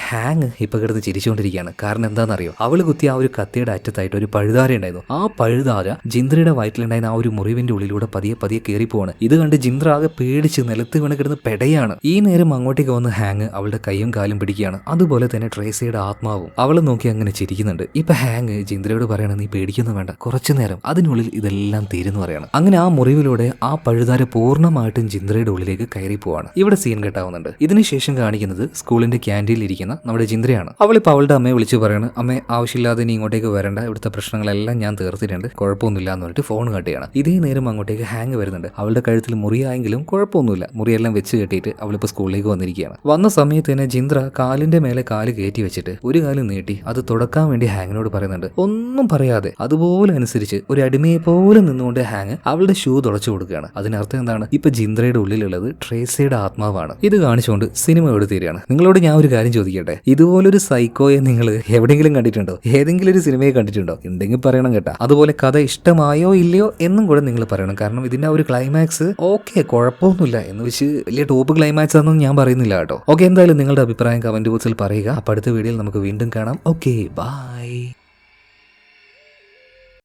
ഹാങ് ഇപ്പൊ കിടന്ന് ചിരിച്ചുകൊണ്ടിരിക്കുകയാണ്. കാരണം എന്താണെന്നറിയോ, അവള് കുത്തിയ ആ ഒരു കത്തിയുടെ അറ്റത്തായിട്ട് ഒരു പഴുതാര ഉണ്ടായിരുന്നു. ആ പഴുതാര ജിന്ദ്രയുടെ വയറ്റിലുണ്ടായിരുന്ന ആ ഒരു മുറിവിന്റെ ഉള്ളിലൂടെ പതിയെ കയറി പോവാണ്. ഇത് കണ്ട് ജിന്ദ്ര ആകെ പേടിച്ച് നിലത്ത് വീണ് കിടന്ന് പെടയാണ്. ഈ നേരം അങ്ങോട്ടേക്ക് വന്ന് ഹാങ് അവളുടെ കൈയും കാലും പിടിക്കുകയാണ്. അതുപോലെ തന്നെ ട്രേസിയുടെ ആത്മാവും അവളെ നോക്കി അങ്ങനെ ചിരിക്കുന്നുണ്ട്. ഇപ്പൊ ഹാങ് ജിന്ദ്രയോട് പറയണം, നീ പേടിക്കൊന്നും വേണ്ട, കുറച്ചു നേരം അതിനുള്ളിൽ ഇതെല്ലാം തീരുന്നു പറയണം. അങ്ങനെ ആ മുറിവിലൂടെ ആ പഴുതാര പൂർണ്ണമായിട്ടും ജിന്ദ്രയുടെ ഉള്ളിലേക്ക് കയറി പോവാണ്. ഇവിടെ സീൻ കെട്ടാവുന്നുണ്ട്. ഇതിനുശേഷം കാണിക്കുന്നത് സ്കൂളിന്റെ ക്യാൻറ്റീനിൽ ഇരിക്കുന്ന നമ്മുടെ ജിന്ദ്രയാണ്. അവളിപ്പോൾ അവളുടെ അമ്മയെ വിളിച്ചു പറയണം, അമ്മേ ആവശ്യമില്ലാതെ നീ ഇങ്ങോട്ടേക്ക് വരണ്ട, ഇവിടുത്തെ പ്രശ്നങ്ങളെല്ലാം ഞാൻ തീർത്തിട്ടുണ്ട്, കുഴപ്പമൊന്നുമില്ല എന്ന് പറഞ്ഞിട്ട് ഫോൺ കട്ടിയാണ്. ഇതേ നേരം അങ്ങോട്ടേക്ക് ഹാങ് വരുന്നുണ്ട്. അവളുടെ കഴുത്തിൽ മുറിയായെങ്കിലും കുഴപ്പമൊന്നുമില്ല, മുറിയെല്ലാം വെച്ച് കെട്ടിയിട്ട് അവളിപ്പോൾ സ്കൂളിലേക്ക് വന്നിരിക്കുകയാണ്. വന്ന സമയത്ത് തന്നെ ജിന്ദ്ര കാലിന്റെ മേലെ കാല് കയറ്റി വെച്ചിട്ട് ഒരു കാല് നീട്ടി അത് തുടക്കാൻ വേണ്ടി ഹാങ്ങിനോട് പറയുന്നുണ്ട്. ഒന്നും പറയാതെ അതുപോലെ അനുസരിച്ച് ഒരു അടിമയെ പോലെ നിന്നുകൊണ്ട് ഹാങ് അവളുടെ ഷൂ തുടച്ചു കൊടുക്കുകയാണ്. അതിനർത്ഥം എന്താണ്, ഇപ്പൊ ജിന്ദ്രയുടെ ഉള്ളിലുള്ളത് ട്രേസിയുടെ ആത്മാവാണ്. ഇത് കാണിച്ചുകൊണ്ട് സിനിമ ഇവിടെ തീരുകയാണ്. നിങ്ങളോട് ഞാൻ ഒരു കാര്യം ചോദിക്കട്ടെ, ഇതുപോലൊരു സൈക്കോയെ നിങ്ങൾ എവിടെയെങ്കിലും കണ്ടിട്ടുണ്ടോ? ഏതെങ്കിലും ഒരു സിനിമയെ കണ്ടിട്ടുണ്ടോ? ഉണ്ടെങ്കിൽ പറയണം കേട്ടാ. അതുപോലെ കഥ ഇഷ്ടമായോ ഇല്ലയോ എന്നും കൂടെ നിങ്ങൾ പറയണം. കാരണം ഇതിന്റെ ഒരു ക്ലൈമാക്സ് ഓക്കെ കുഴപ്പമൊന്നുമില്ല എന്ന് വെച്ച് വലിയ ടോപ്പ് ക്ലൈമാക്സ് ആണെന്നും ഞാൻ പറയുന്നില്ല കേട്ടോ. ഓക്കെ, എന്തായാലും നിങ്ങളുടെ അഭിപ്രായം കമന്റ് ബോക്സിൽ പറയുക. അപ്പോൾ അടുത്ത വീഡിയോയിൽ നമുക്ക് വീണ്ടും കാണാം. Okay, by.